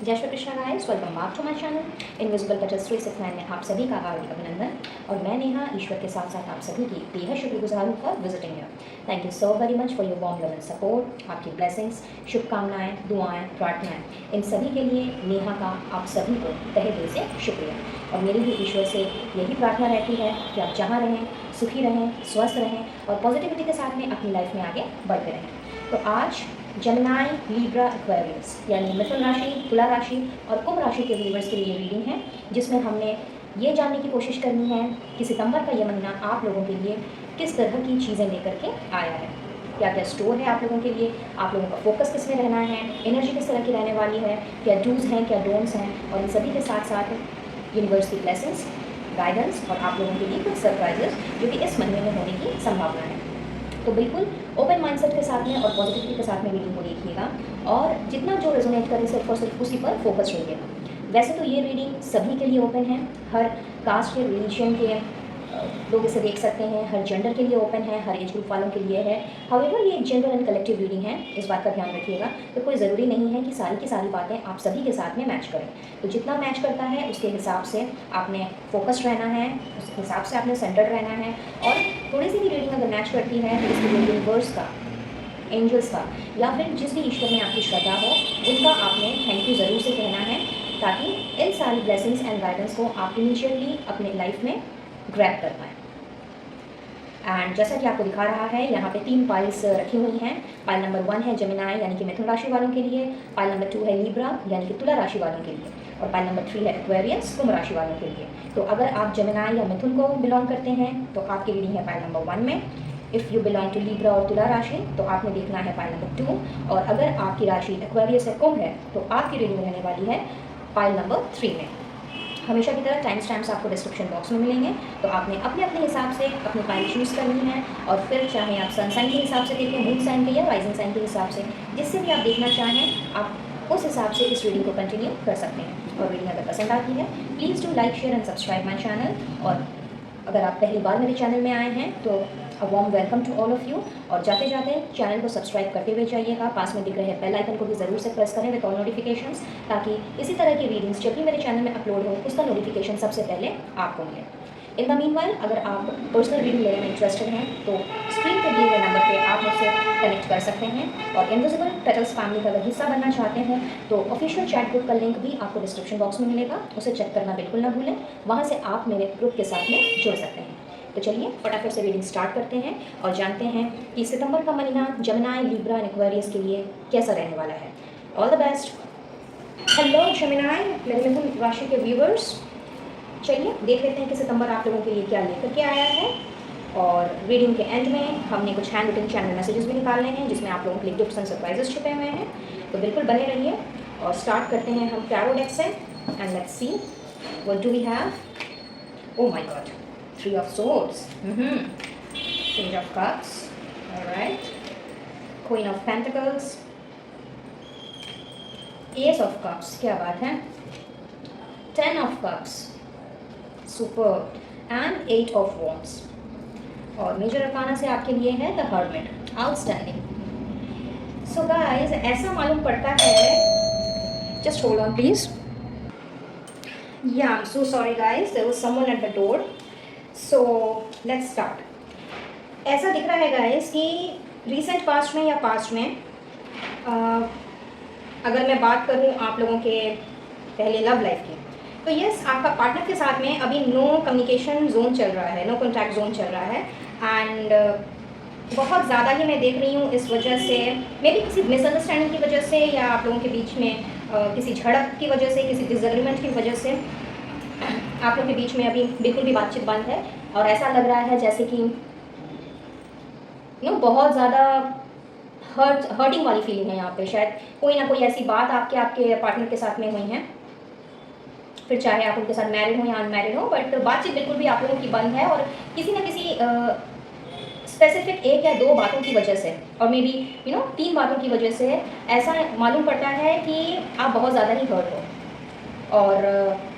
जय Shri Krishna guys, welcome back to my channel invisible petals 369 में आप सभी का हार्दिक अभिनंदन। और मैं नेहा ईश्वर के साथ साथ आप सभी की बेहद शुक्रगुजार हूँ for visiting here. Thank you so very much for your warm love and support. आपकी ब्लेसिंग्स, शुभकामनाएं, दुआएं, प्रार्थनाएं, इन सभी के लिए नेहा का आप सभी को तहे दिल से शुक्रिया। और मेरी भी ईश्वर से यही प्रार्थना रहती है कि आप जहाँ रहें सुखी रहें, स्वस्थ रहें और पॉजिटिविटी के साथ में अपनी लाइफ में आगे बढ़ते रहें। तो आज जेमिनी, लिब्रा, एक्वेरियस यानी मिथुन राशि, तुला राशि और कुंभ राशि के व्यूअर्स के लिए रीडिंग है, जिसमें हमने ये जानने की कोशिश करनी है कि सितंबर का ये महीना आप लोगों के लिए किस तरह की चीज़ें लेकर के आया है, क्या क्या स्टोर है आप लोगों के लिए, आप लोगों का फोकस किस में रहना है, एनर्जी किस तरह की रहने वाली है, क्या डूज हैं, क्या डोंट्स हैं, और इन सभी के साथ साथ यूनिवर्स की ब्लेसिंग्स, गाइडेंस और आप लोगों के लिए कुछ सरप्राइजेस जो कि इस महीने में होने की संभावना है। तो बिल्कुल ओपन माइंडसेट के साथ में और पॉजिटिविटी के साथ में रीडिंग को देखिएगा और जितना जो रेजोनेट करे सिर्फ और सिर्फ उसी पर फोकस रहिएगा। वैसे तो ये रीडिंग सभी के लिए ओपन है, हर कास्ट के, रिलीजन के लोग इसे देख सकते हैं, हर जेंडर के लिए ओपन है, हर एज ग्रुप वालों के लिए है। हाउएवर ये एक जनरल एंड कलेक्टिव रीडिंग है, इस बात का ध्यान रखिएगा। तो कोई ज़रूरी नहीं है कि सारी की सारी बातें आप सभी के साथ में मैच करें। तो जितना मैच करता है उसके हिसाब से आपने फोकस्ड रहना है, उस हिसाब से आपने सेंटर्ड रहना है। और थोड़ी सी भी रीडिंग अगर मैच करती है तो इसके लिए यूनिवर्स का, एंजल्स का या फिर जिस भी ईश्वर में आपकी श्रद्धा हो उनका आपने थैंक यू ज़रूर से कहना है, ताकि इन सारी ब्लेसिंग्स एंड गाइडेंस को आप इमीडिएटली अपने लाइफ में ग्रैब कर पाएँ। एंड जैसा कि आपको दिखा रहा है, यहाँ पे 3 पाइल्स रखी हुई हैं। पाइल नंबर 1 है जेमिनी यानी कि मिथुन राशि वालों के लिए, पाइल नंबर 2 है लिब्रा यानी कि तुला राशि वालों के लिए, और पाइल नंबर 3 है एक्वेरियस, कुंभ राशि वालों के लिए। तो अगर आप जेमिनी या मिथुन को बिलोंग करते हैं तो आपकी रीडिंग है पाइल नंबर 1 में। If you belong to Libra और तुला राशि तो आपने देखना है पाइल नंबर 2, और अगर आपकी राशि एक्वेरियस या कुंभ है तो आपकी रीडिंग रहने वाली है पाइल नंबर 3 में। हमेशा की तरह टाइम स्टैम्प्स आपको डिस्क्रिप्शन बॉक्स में मिलेंगे, तो आपने अपने अपने हिसाब से अपनी पाइल चूज़ करनी है। और फिर चाहे आप सन साइन के हिसाब से देखें, मून साइन के या राइजिंग साइन के हिसाब से, जिससे भी आप देखना चाहें आप उस हिसाब से इस रीडिंग को कंटिन्यू कर सकते हैं। और रीडिंग अगर पसंद आती है please do like, share and subscribe my channel. और अगर आप पहली बार मेरे चैनल में आए हैं तो a warm welcome to all of you. और जाते जाते चैनल को सब्सक्राइब करते हुए जाइएगा, पास में दिख रहे बेल आइकन को भी ज़रूर से प्रेस करें विद ऑल नोटिफिकेशंस, ताकि इसी तरह की रीडिंग्स जब भी मेरे चैनल में अपलोड हो उसका नोटिफिकेशन सबसे पहले आपको मिले। इन द मीनवाइल अगर आप पर्सनल रीडिंग लेने में इंटरेस्टेड हैं तो स्क्रीन पर दिए हुए नंबर पे आप मुझसे कनेक्ट कर सकते हैं। और इनविजिबल पेटल्स फैमिली का अगर हिस्सा बनना चाहते हैं तो ऑफिशियल चैट ग्रुप का लिंक भी आपको डिस्क्रिप्शन बॉक्स में मिलेगा, उसे चेक करना बिल्कुल ना भूलें। वहाँ से आप मेरे ग्रुप के साथ में जुड़ सकते हैं। तो चलिए फटाफट से रीडिंग स्टार्ट करते हैं और जानते हैं कि सितंबर का महीना जेमिनी, लिब्रा एंड एक्वेरियस के लिए कैसा रहने वाला है। All the best. Hello Gemini, मेरे मिथुन राशि के व्यूवर्स, चलिए देख लेते हैं कि सितंबर आप लोगों के लिए क्या लेकर के आया है। और रीडिंग के एंड में हमने कुछ हैंड रिटन चैनल मैसेजेस भी निकालने हैं जिसमें आप लोगों के लिए गिफ्ट्स एंड सरप्राइजेस छुपे हुए हैं। तो बिल्कुल बने रहिए और स्टार्ट करते हैं हम टैरो डेक से। And let's see what do we have. Oh my god, 3 of swords, Page of cups, all right, Queen of pentacles, Ace of cups, क्या बात है, 10 of cups, superb, and 8 of wands। और major arcana से आपके लिए है the hermit, outstanding. So guys, ऐसा मालूम पड़ता है, just hold on please, yeah I am so sorry guys, there was someone at the door. So let's start. ऐसा दिख रहा है गाइस कि रिसेंट पास्ट में या पास्ट में अगर मैं बात करूं आप लोगों के पहले लव लाइफ की, तो यस, आपका पार्टनर के साथ में अभी नो कम्युनिकेशन जोन चल रहा है, नो कॉन्टैक्ट जोन चल रहा है। एंड बहुत ज़्यादा ही मैं देख रही हूँ इस वजह से, मे बी किसी मिसअंडरस्टैंडिंग की वजह से या आप लोगों के बीच में किसी झड़प की वजह से, किसी डिसएग्रीमेंट की वजह से आप लोगों के बीच में अभी बिल्कुल भी बातचीत बंद है। और ऐसा लग रहा है जैसे कि बहुत ज़्यादा हर्टिंग वाली फीलिंग है यहाँ पे। शायद कोई ना कोई ऐसी बात आपके पार्टनर के साथ में हुई है, फिर चाहे आप उनके साथ मैरिड हो या अनमैरिड हो, बट बातचीत बिल्कुल भी आप लोगों की बंद है। और किसी ना किसी स्पेसिफिक 1 या 2 बातों की वजह से, और मे बी 3 बातों की वजह से ऐसा मालूम पड़ता है कि आप बहुत ज़्यादा ही हर्ट हो। और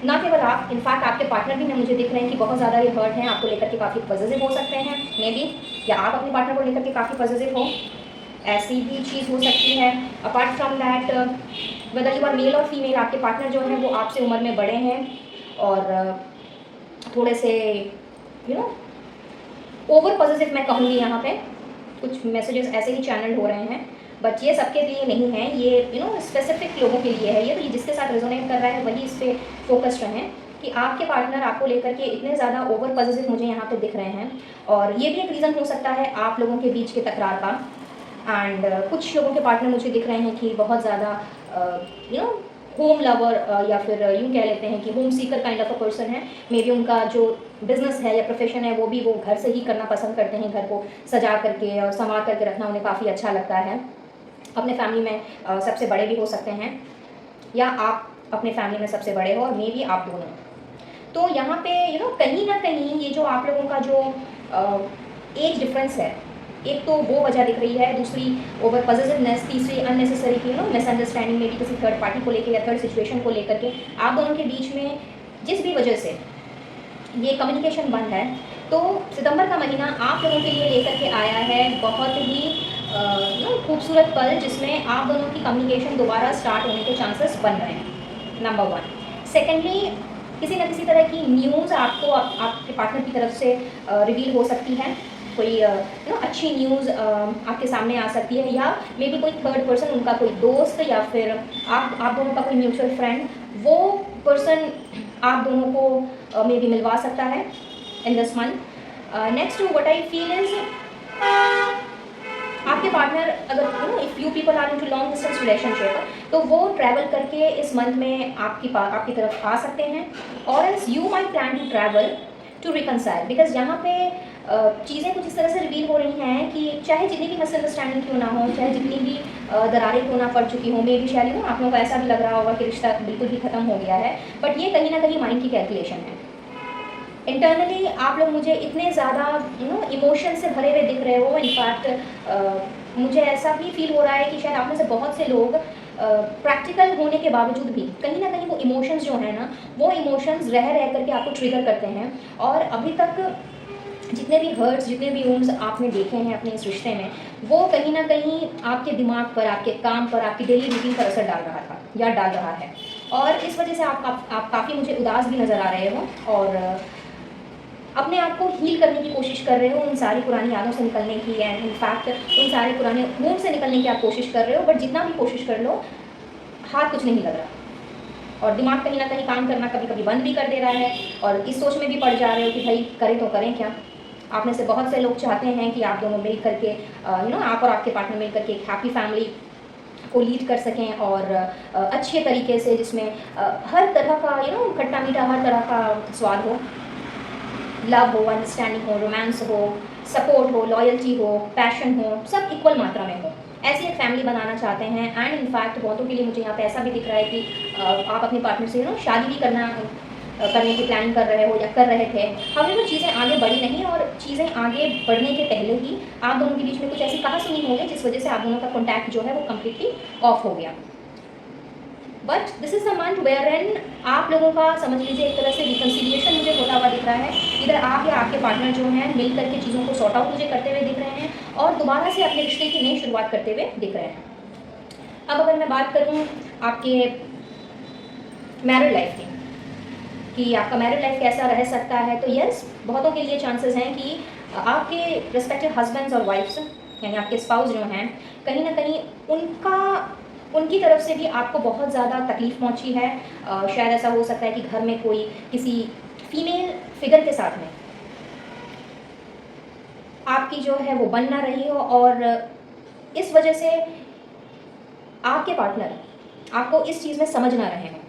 ना केवल आप, इनफैक्ट आपके पार्टनर भी मुझे दिख रहे हैं कि बहुत ज़्यादा ये हर्ट हैं, आपको लेकर के काफ़ी पॉजिटिव हो सकते हैं मे बी, या आप अपने पार्टनर को लेकर के काफ़ी पॉजिटिव हो। ऐसी भी चीज़ हो सकती है। Apart from that, whether you are male और फीमेल, आपके पार्टनर जो हैं वो आपसे उम्र में बड़े हैं और थोड़े से ओवर पॉजिटिव मैं कहूँगी। यहाँ पे कुछ मैसेजेस ऐसे ही चैनल हो रहे हैं, बट ये सबके लिए नहीं है, ये स्पेसिफिक लोगों के लिए है। ये तो ये जिसके साथ रेजोनेट कर रहा है वही इस पर फोकस्ड रहें कि आपके पार्टनर आपको लेकर के इतने ज़्यादा ओवर पॉजिटिव मुझे यहाँ पे दिख रहे हैं। और ये भी एक रीज़न हो सकता है आप लोगों के बीच के तकरार का। एंड कुछ लोगों के पार्टनर मुझे दिख रहे हैं कि बहुत ज़्यादा होम लवर या फिर यूँ कह लेते हैं कि home seeker kind of a person है। मे बी उनका जो बिजनेस है या प्रोफेशन है वो भी वो घर से ही करना पसंद करते हैं। घर को सजा करके और संवार करके रखना उन्हें काफ़ी अच्छा लगता है। अपने फैमिली में सबसे बड़े भी हो सकते हैं, या आप अपने फैमिली में सबसे बड़े हो, और मे बी आप दोनों। तो यहाँ पे कहीं ना कहीं ये जो आप लोगों का जो एज डिफरेंस है, एक तो वो वजह दिख रही है, दूसरी ओवर पॉजिटिवनेस, तीसरी अननेसेसरी की मिसअंडरस्टैंडिंग में भी किसी थर्ड पार्टी को लेकर या थर्ड सिचुएशन को लेकर के आप दोनों के बीच में जिस भी वजह से ये कम्युनिकेशन बंद है। तो सितंबर का महीना आप लोगों के लिए लेकर के आया है बहुत ही खूबसूरत पल, जिसमें आप दोनों की कम्युनिकेशन दोबारा स्टार्ट होने के चांसेस बन रहे हैं, नंबर 1। सेकेंडली, किसी न किसी तरह की न्यूज़ आपको आपके पार्टनर की तरफ से रिवील हो सकती है। कोई अच्छी न्यूज़ आपके सामने आ सकती है, या मे बी कोई थर्ड पर्सन, उनका कोई दोस्त या फिर आप दोनों का कोई म्यूचुअल फ्रेंड, वो पर्सन आप दोनों को मे बी मिलवा सकता है in this month. Next what I feel is, आपके पार्टनर अगर if you people are into long distance relationship, तो वो ट्रैवल करके इस मंथ में आपकी तरफ आ सकते हैं, और else you might plan to travel to reconcile. Because यहाँ पे चीज़ें कुछ इस तरह से रिवील हो रही हैं कि चाहे जितनी भी मिसअंडरस्टैंडिंग क्यों ना हो, चाहे जितनी भी दरारें क्यों ना पड़ चुकी हों, मे बी शायद आप लोगों को ऐसा भी लग रहा होगा कि रिश्ता बिल्कुल ही ख़त्म हो गया है, बट ये कहीं ना कहीं माइंड की कैलकुलेशन है। इंटरनली आप लोग मुझे इतने ज़्यादा इमोशन से भरे हुए दिख रहे हो। इनफैक्ट मुझे ऐसा भी फील हो रहा है कि शायद आप में से बहुत से लोग प्रैक्टिकल होने के बावजूद भी कहीं ना कहीं वो इमोशंस जो है ना, वो इमोशंस रह करके आपको ट्रिगर करते हैं। और अभी तक जितने भी हर्ट्स, जितने भी वुंड्स आपने देखे हैं अपने इस रिश्ते में, वो कहीं ना कहीं आपके दिमाग पर, आपके काम पर, आपकी डेली रूटीन पर असर डाल रहा था या डाल रहा है। और इस वजह से आप काफ़ी मुझे उदास भी नज़र आ रहे हो, और अपने आप को हील करने की कोशिश कर रहे हो, उन सारी पुरानी यादों से निकलने की, एंड इनफैक्ट उन सारे पुराने मूड से निकलने की आप कोशिश कर रहे हो। बट जितना भी कोशिश कर लो, हाथ कुछ नहीं लग रहा, और दिमाग कहीं ना कहीं काम करना कभी कभी बंद भी कर दे रहा है, और इस सोच में भी पड़ जा रहे हो कि भाई करें तो करें क्या। आप में से बहुत से लोग चाहते हैं कि आप दोनों मिल करके आप और आपके पार्टनर मिल करके एक हैप्पी फैमिली को लीड कर सकें, और अच्छे तरीके से, जिसमें हर तरह का खट्टा मीठा हर तरह का स्वाद हो, लव हो, अंडरस्टैंडिंग हो, रोमांस हो, सपोर्ट हो, लॉयल्टी हो, पैशन हो, सब इक्वल मात्रा में हो। ऐसी एक फैमिली बनाना चाहते हैं। एंड इनफैक्ट बहुतों के लिए मुझे यहाँ पे ऐसा भी दिख रहा है कि आप अपने पार्टनर से शादी भी करने की प्लानिंग कर रहे हो या कर रहे थे। हमें वो चीज़ें आगे बढ़ी नहीं, और चीज़ें आगे बढ़ने के पहले ही आप दोनों के बीच में कुछ ऐसी कहासुनी हो गई जिस वजह से आप दोनों का कॉन्टैक्ट जो है वो कम्प्लीटली ऑफ हो गया। But this is the month where an आप लोगों का समझ लीजिए एक तरह से रिकन्सिलिएशन मुझे होता हुआ दिख रहा है। इधर आप या आपके पार्टनर जो हैं मिल करके चीज़ों को सॉर्ट आउट मुझे करते हुए दिख रहे हैं, और दोबारा से अपने रिश्ते की नई शुरुआत करते हुए दिख रहे हैं। अब अगर मैं बात करूँ आपके मैरिड लाइफ की, कि आपका मैरिड लाइफ कैसा रह सकता है, तो यस, बहुतों के लिए चांसेस हैं कि आपके रिस्पेक्टिव हस्बैंड्स और वाइफ्स, यानी आपके स्पाउस जो हैं, कहीं ना कहीं उनकी तरफ से भी आपको बहुत ज़्यादा तकलीफ़ पहुंची है। शायद ऐसा हो सकता है कि घर में कोई किसी फीमेल फिगर के साथ में आपकी जो है वो बन ना रही हो, और इस वजह से आपके पार्टनर आपको इस चीज़ में समझ ना रहे हैं।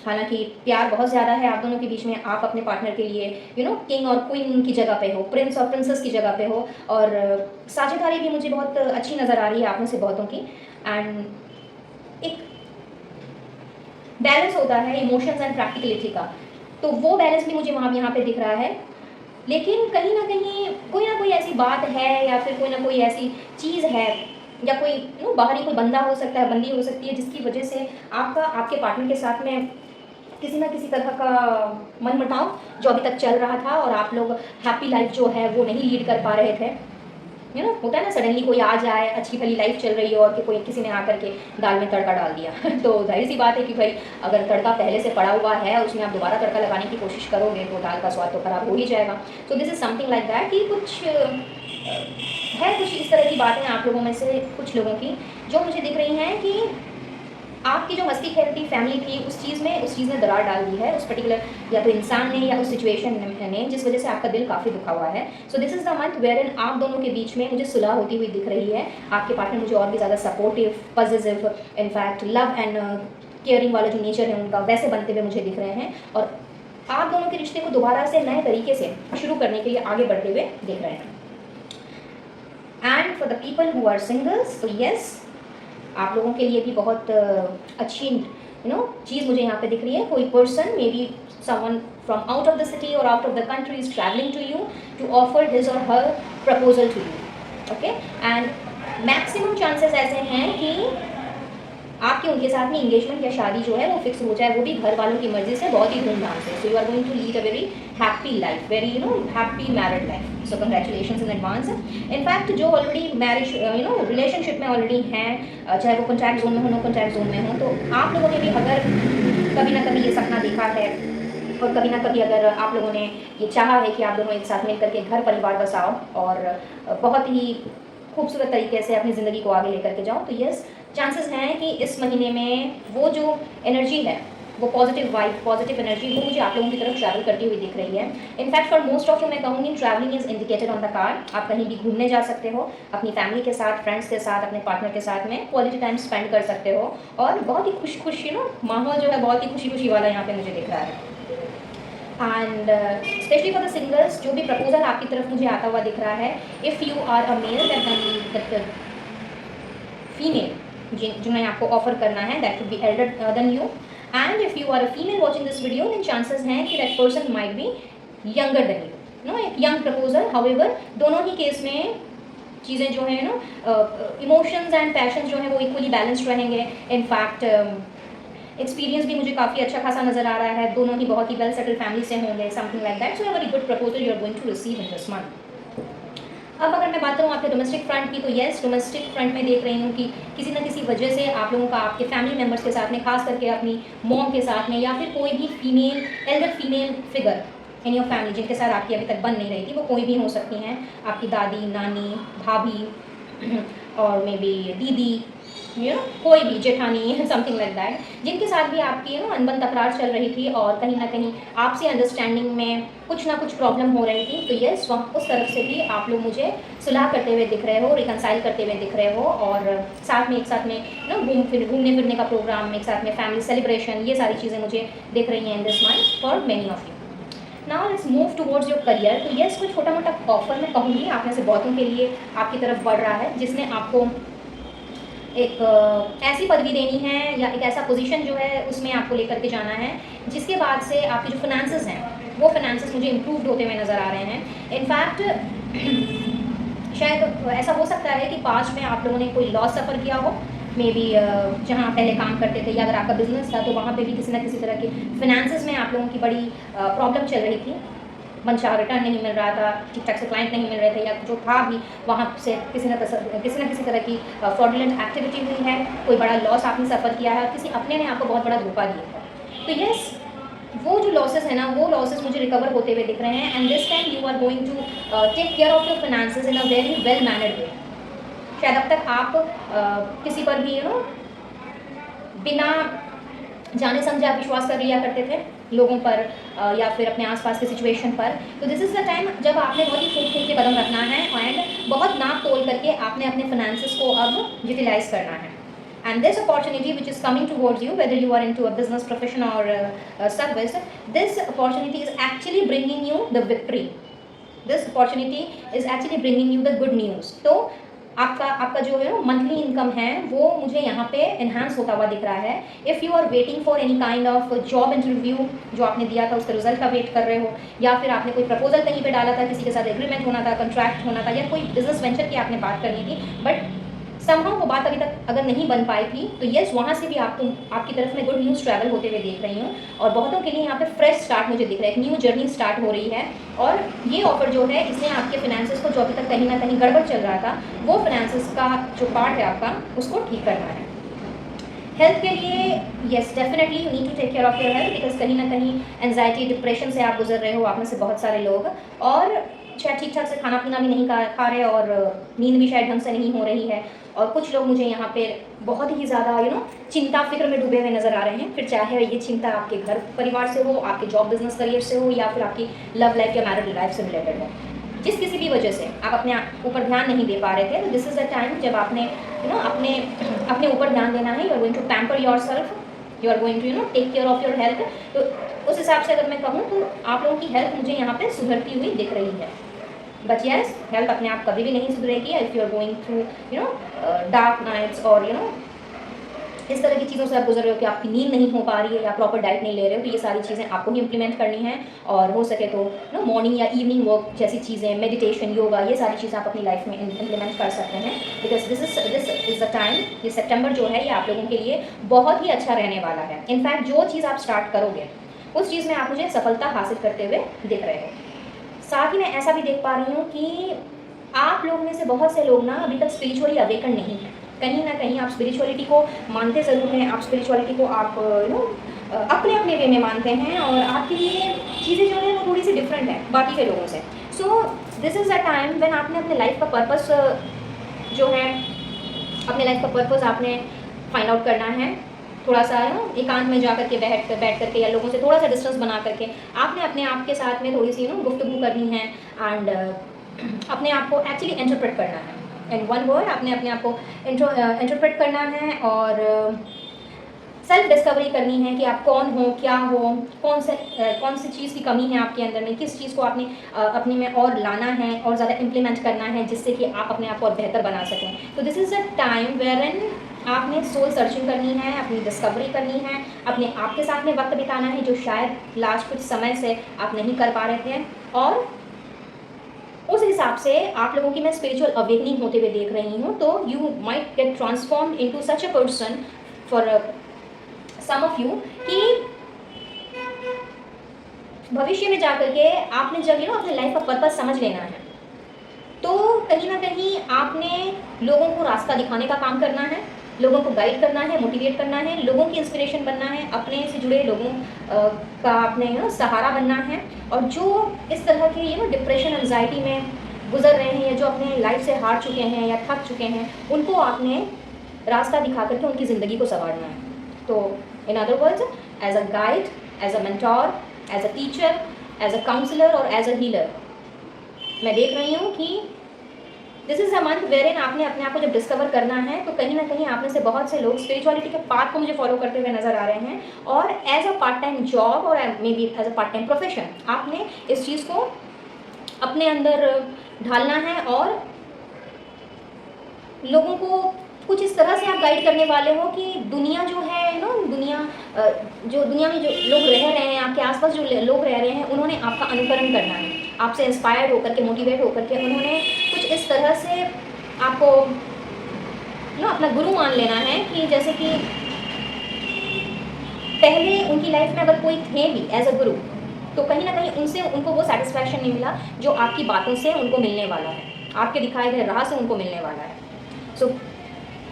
हालांकि प्यार बहुत ज़्यादा है आप दोनों के बीच में, आप अपने पार्टनर के लिए किंग और क्वीन की जगह पे हो, प्रिंस और प्रिंसेस की जगह पे हो, और साझेदारी भी मुझे बहुत अच्छी नज़र आ रही है आप में से बहुतों की। एंड एक बैलेंस होता है इमोशंस एंड प्रैक्टिकलिटी का, तो वो बैलेंस भी मुझे यहाँ पे दिख रहा है। लेकिन कहीं ना कोई ऐसी बात है, या फिर कोई ना कोई ऐसी चीज़ है, या कोई बाहरी कोई बंदा हो सकता है, बंदी हो सकती है, जिसकी वजह से आपके पार्टनर के साथ में किसी ना किसी तरह का मनमुटाव जो अभी तक चल रहा था, और आप लोग हैप्पी लाइफ जो है वो नहीं लीड कर पा रहे थे। होता है ना, सडनली कोई आ जाए, अच्छी भली लाइफ चल रही हो और कि कोई किसी ने आकर के दाल में तड़का डाल दिया तो जाहिर सी बात है कि भाई अगर तड़का पहले से पड़ा हुआ है और उसमें आप दोबारा तड़का लगाने की कोशिश करोगे तो दाल का स्वाद तो खराब हो ही जाएगा। सो this is something like that कि कुछ इस तरह की बातें आप लोगों में से कुछ लोगों की जो मुझे दिख रही हैं कि आपकी जो हंसती खेलती फैमिली थी उस चीज़ ने दरार डाल दी है, उस पर्टिकुलर या तो इंसान ने या उस सिचुएशन ने, जिस वजह से आपका दिल काफ़ी दुखा हुआ है। So this is the month wherein आप दोनों के बीच में मुझे सुलह होती हुई दिख रही है। आपके पार्टनर मुझे और भी ज़्यादा supportive, positive, in fact love and caring वाला जो नेचर है उनका वैसे बनते हुए मुझे दिख रहे हैं और आप दोनों के रिश्ते को दोबारा से नए तरीके से शुरू करने के लिए आगे बढ़ते हुए दिख रहे हैं। And for the people who are singles, तो येस, आप लोगों के लिए भी बहुत अच्छी चीज़ मुझे यहाँ पे दिख रही है। कोई person, maybe someone from out of the city or out of the country is travelling to you to offer his or her proposal to you, okay. And maximum chances ऐसे हैं कि आपके उनके साथ में इंगेजमेंट या शादी जो है वो फिक्स हो जाए, वो भी घर वालों की मर्जी से, बहुत ही धूमधाम से। So you are going to lead a very happy life, very happy married life. So congratulations in advance. In fact जो ऑलरेडी मैरिज रिलेशनशिप में ऑलरेडी हैं, चाहे वो कॉन्ट्रैक्ट जोन में हो, नो कॉन्ट्रैक्ट जोन में हो, तो आप लोगों ने भी अगर कभी ना कभी ये सपना देखा है और कभी ना कभी अगर आप लोगों ने ये चाहा है कि आप दोनों एक साथ मिल करके घर परिवार बसाओ और बहुत ही खूबसूरत तरीके से अपनी ज़िंदगी को आगे लेकर के जाओ, तो यस, चांसेस हैं कि इस महीने में वो जो एनर्जी है, वो पॉजिटिव वाइब, पॉजिटिव एनर्जी, वो मुझे आप लोगों की तरफ ट्रैवल करती हुई दिख रही है। In fact for most of you मैं कहूँगी travelling is indicated on the card. आप कहीं भी घूमने जा सकते हो, अपनी फैमिली के साथ, फ्रेंड्स के साथ, अपने पार्टनर के साथ में क्वालिटी टाइम स्पेंड कर सकते हो और बहुत ही खुश माहौल जो है बहुत ही खुशी वाला यहाँ पे मुझे दिख रहा है। And specially for the singles, जो भी प्रपोजल आपकी तरफ मुझे आता हुआ दिख रहा है, if you are a male that female जिन्हें आपको ऑफर करना है, that would be elder than you. And if you are a female watching this video, then chances हैं कि that person might be younger than you, एक young proposal. However दोनों ही case में चीज़ें जो है इमोशंस एंड पैशंस जो हैं वो इक्वली बैलेंस्ड रहेंगे। इनफैक्ट एक्सपीरियंस भी मुझे काफ़ी अच्छा खासा नज़र आ रहा है, दोनों ही बहुत ही वेल सेटल्ड फैमिली से होंगे, something like that. So a very good proposal you are going to receive in this month. अब अगर मैं बात करूँ आपके डोमेस्टिक फ्रंट की, तो येस, डोमेस्टिक फ्रंट में देख रही हूँ कि किसी न किसी वजह से आप लोगों का आपके फैमिली मेम्बर्स के साथ में, खास करके अपनी मॉम के साथ में, या फिर कोई भी female, Elder female figure in your family जिनके साथ आपकी अभी तक बन नहीं रही थी, वो कोई भी हो सकती हैं, आपकी दादी, नानी, भाभी और मे बी दीदी, कोई भी जेठानी, समथिंग लाइक दैट, जिनके साथ भी आपकी अनबन तकरार चल रही थी और कहीं ना कहीं आपसी अंडरस्टैंडिंग में कुछ ना कुछ प्रॉब्लम हो रही थी, तो यस, उस तरफ से भी आप लोग मुझे सुलह करते हुए दिख रहे हो, रिकनसाइल करते हुए दिख रहे हो और साथ में एक साथ में घूमने फिरने का प्रोग्राम, एक साथ में फैमिली सेलिब्रेशन, ये सारी चीज़ें मुझे दिख रही हैं इन this month for many of you. Now let's move towards your career. तो यस, कोई छोटा मोटा ऑफर मैं कहूँगी आप में से बहुतों के लिए आपकी तरफ बढ़ रहा है, जिसने आपको एक ऐसी पदवी देनी है या एक ऐसा पोजीशन जो है उसमें आपको लेकर के जाना है, जिसके बाद से आपके जो फाइनेंसेस हैं वो फाइनेंसेस मुझे इम्प्रूव्ड होते हुए नज़र आ रहे हैं। इनफैक्ट शायद ऐसा हो सकता है कि पास्ट में आप लोगों ने कोई लॉस सफ़र किया हो, मे बी जहाँ पहले काम करते थे या अगर आपका बिजनेस था तो वहाँ पे भी किसी न किसी तरह के फाइनेंसेस में आप लोगों की बड़ी प्रॉब्लम चल रही थी, मनचाहा रिटर्न नहीं मिल रहा था, ठीक ठाक से क्लाइंट नहीं मिल रहे थे, या जो था भी वहाँ से किसी न किसी तरह की फ्रॉडुलेंट एक्टिविटी हुई है, कोई बड़ा लॉस आपने सफ़र किया है और किसी अपने ने आपको बहुत बड़ा धोखा दिया है। तो यस, वो जो लॉसेस है ना, वो लॉसेस मुझे रिकवर होते हुए दिख रहे हैं and this time you are going to take care of your finances in a very well mannered way. शायद अब तक आप किसी पर भी बिना जाने समझे आप विश्वास कर लिया करते थे लोगों पर या फिर अपने आसपास के सिचुएशन पर, तो दिस इज़ द टाइम जब आपने बहुत ही फूट के कदम रखना है एंड बहुत नाप तोल करके आपने अपने फाइनेंसेस को अब यूटिलाइज करना है। And this opportunity which is coming towards you, whether you are into a business profession or service, this opportunity is actually bringing you the victory. This opportunity is actually bringing you the good news. तो आपका जो है monthly income है वो मुझे यहाँ पे enhance होता हुआ दिख रहा है। If you are waiting for any kind of job interview जो आपने दिया था उसके रिजल्ट का वेट कर रहे हो, या फिर आपने कोई प्रपोजल कहीं पे डाला था, किसी के साथ एग्रीमेंट होना था, कॉन्ट्रैक्ट होना था, या कोई बिजनेस वेंचर की आपने बात करनी थी, बट समहाउ वो बात अभी तक अगर नहीं बन पाई थी तो यस, वहाँ से भी आपकी तरफ में गुड न्यूज़ ट्रैवल होते हुए देख रही हूँ। और बहुतों के लिए यहाँ पे फ्रेश स्टार्ट मुझे दिख रहा है, एक न्यू जर्नी स्टार्ट हो रही है। और ये ऑफर जो है इसने आपके फाइनेंसेस को, जो अभी तक कहीं ना कहीं गड़बड़ चल रहा था, वो फाइनेंसेस का जो पार्ट है आपका, उसको ठीक करना है। हेल्थ के लिए yes, definitely you need to take care of your health, because कहीं ना कहीं एंजाइटी, डिप्रेशन से आप गुजर रहे हो, आप में से बहुत सारे लोग, और शायद ठीक ठाक से खाना पीना भी नहीं खा रहे, और नींद भी शायद ढंग से नहीं हो रही है। और कुछ लोग मुझे यहाँ पे बहुत ही ज़्यादा चिंता फिक्र में डूबे हुए नज़र आ रहे हैं। फिर चाहे ये चिंता आपके घर परिवार से हो, आपके जॉब बिजनेस करियर से हो, या फिर आपकी लव लाइफ या मैरिड लाइफ से रिलेटेड हो, जिस किसी भी वजह से आप अपने ऊपर ध्यान नहीं दे पा रहे थे, तो दिस इज़ द टाइम जब आपने अपने ऊपर ध्यान देना है। You are going to pamper yourself, you are going to take care of your health. तो उस हिसाब से अगर मैं कहूँ तो आप लोगों की हेल्थ मुझे यहाँ पे सुधरती हुई दिख रही है। बट यस, हेल्थ अपने आप कभी भी नहीं सुधरेगी if you are going through dark nights, और इस तरह की चीज़ों से आप गुजर रहे हो कि आपकी नींद नहीं हो पा रही है, या प्रॉपर डाइट नहीं ले रहे हो। तो ये सारी चीज़ें आपको ही इंप्लीमेंट करनी है। और हो सके तो मॉर्निंग या इवनिंग वॉक जैसी चीज़ें, मेडिटेशन, योगा, ये सारी चीज़ें आप अपनी लाइफ में इंप्लीमेंट कर सकते हैं। Because this is the time, ये सितंबर जो है ये आप लोगों के लिए बहुत ही अच्छा रहने वाला है। इनफैक्ट जो चीज़ आप स्टार्ट करोगे उस चीज़ में आप मुझे सफलता हासिल करते हुए दिख रहे हो। साथ ही मैं ऐसा भी देख पा रही हूँ कि आप लोग में से बहुत से लोग ना अभी तक स्पिरिचुअली अवेकन नहीं हैं। कहीं ना कहीं आप स्पिरिचुअलिटी को मानते ज़रूर हैं, आप स्पिरिचुअलिटी को आप अपने अपने वे में मानते हैं, और आपके लिए चीज़ें जो है वो थोड़ी सी डिफरेंट है बाकी के लोगों से। सो this is the time when आपने अपने लाइफ का पर्पस जो है, अपने लाइफ का पर्पस आपने फाइंड आउट करना है। थोड़ा सा एकांत में जा करके बैठ करके, या लोगों से थोड़ा सा डिस्टेंस बना करके आपने अपने आप के साथ में थोड़ी सी गुफ्तगू करनी है, एंड अपने आप को एक्चुअली इंटरप्रेट करना है। इन वन वर्ड आपने अपने आप को इंटरप्रेट करना है, और सेल्फ डिस्कवरी करनी है कि आप कौन हो, क्या हो, कौन सी चीज़ की कमी है आपके अंदर में, किस चीज़ को आपने अपने में और लाना है और ज़्यादा इम्प्लीमेंट करना है, जिससे कि आप अपने आप को और बेहतर बना सकें। तो this is the time wherein आपने सोल सर्चिंग करनी है, अपनी डिस्कवरी करनी है, अपने आप के साथ में वक्त बिताना है, जो शायद लास्ट कुछ समय से आप नहीं कर पा रहे थे। और उस हिसाब से आप लोगों की मैं स्पिरिचुअल अवेकनिंग होते हुए देख रही हूँ। तो you might get transformed into such a person for some of you, कि भविष्य में जाकर के आपने जब अपने लाइफ का पर्पस समझ लेना है, तो कहीं ना कहीं आपने लोगों को रास्ता दिखाने का काम करना है, लोगों को गाइड करना है, मोटिवेट करना है, लोगों की इंस्पिरेशन बनना है, अपने से जुड़े लोगों का आपने सहारा बनना है। और जो इस तरह के डिप्रेशन, एंजाइटी में गुजर रहे हैं, या जो अपने लाइफ से हार चुके हैं या थक चुके हैं, उनको आपने रास्ता दिखा करके उनकी ज़िंदगी को संवारना है। तो in other words, as a guide, as a mentor, as a teacher, as a counsellor और एज अ हीलर, मैं देख रही हूँ कि this is a month wherein आपने अपने आप को जब डिस्कवर करना है, तो कहीं ना कहीं आप में से बहुत से लोग स्पिरिचुअलिटी के पाथ को मुझे फॉलो करते हुए नजर आ रहे हैं, और as a part time job or maybe as a part time profession आपने इस चीज़ को अपने अंदर ढालना है, और लोगों को कुछ इस तरह से आप गाइड करने वाले हो कि दुनिया जो है दुनिया जो दुनिया में जो लोग रह रहे हैं, आपके आसपास जो लोग रह रहे हैं, उन्होंने आपका अनुकरण करना है, आपसे इंस्पायर्ड होकर के, मोटिवेट होकर के उन्होंने कुछ इस तरह से आपको अपना गुरु मान लेना है, कि जैसे कि पहले उनकी लाइफ में अगर कोई थे भी एज अ गुरु, तो कहीं ना कहीं उनको वो सेटिस्फैक्शन नहीं मिला जो आपकी बातों से उनको मिलने वाला है, आपके दिखाए गए राह से उनको मिलने वाला है। सो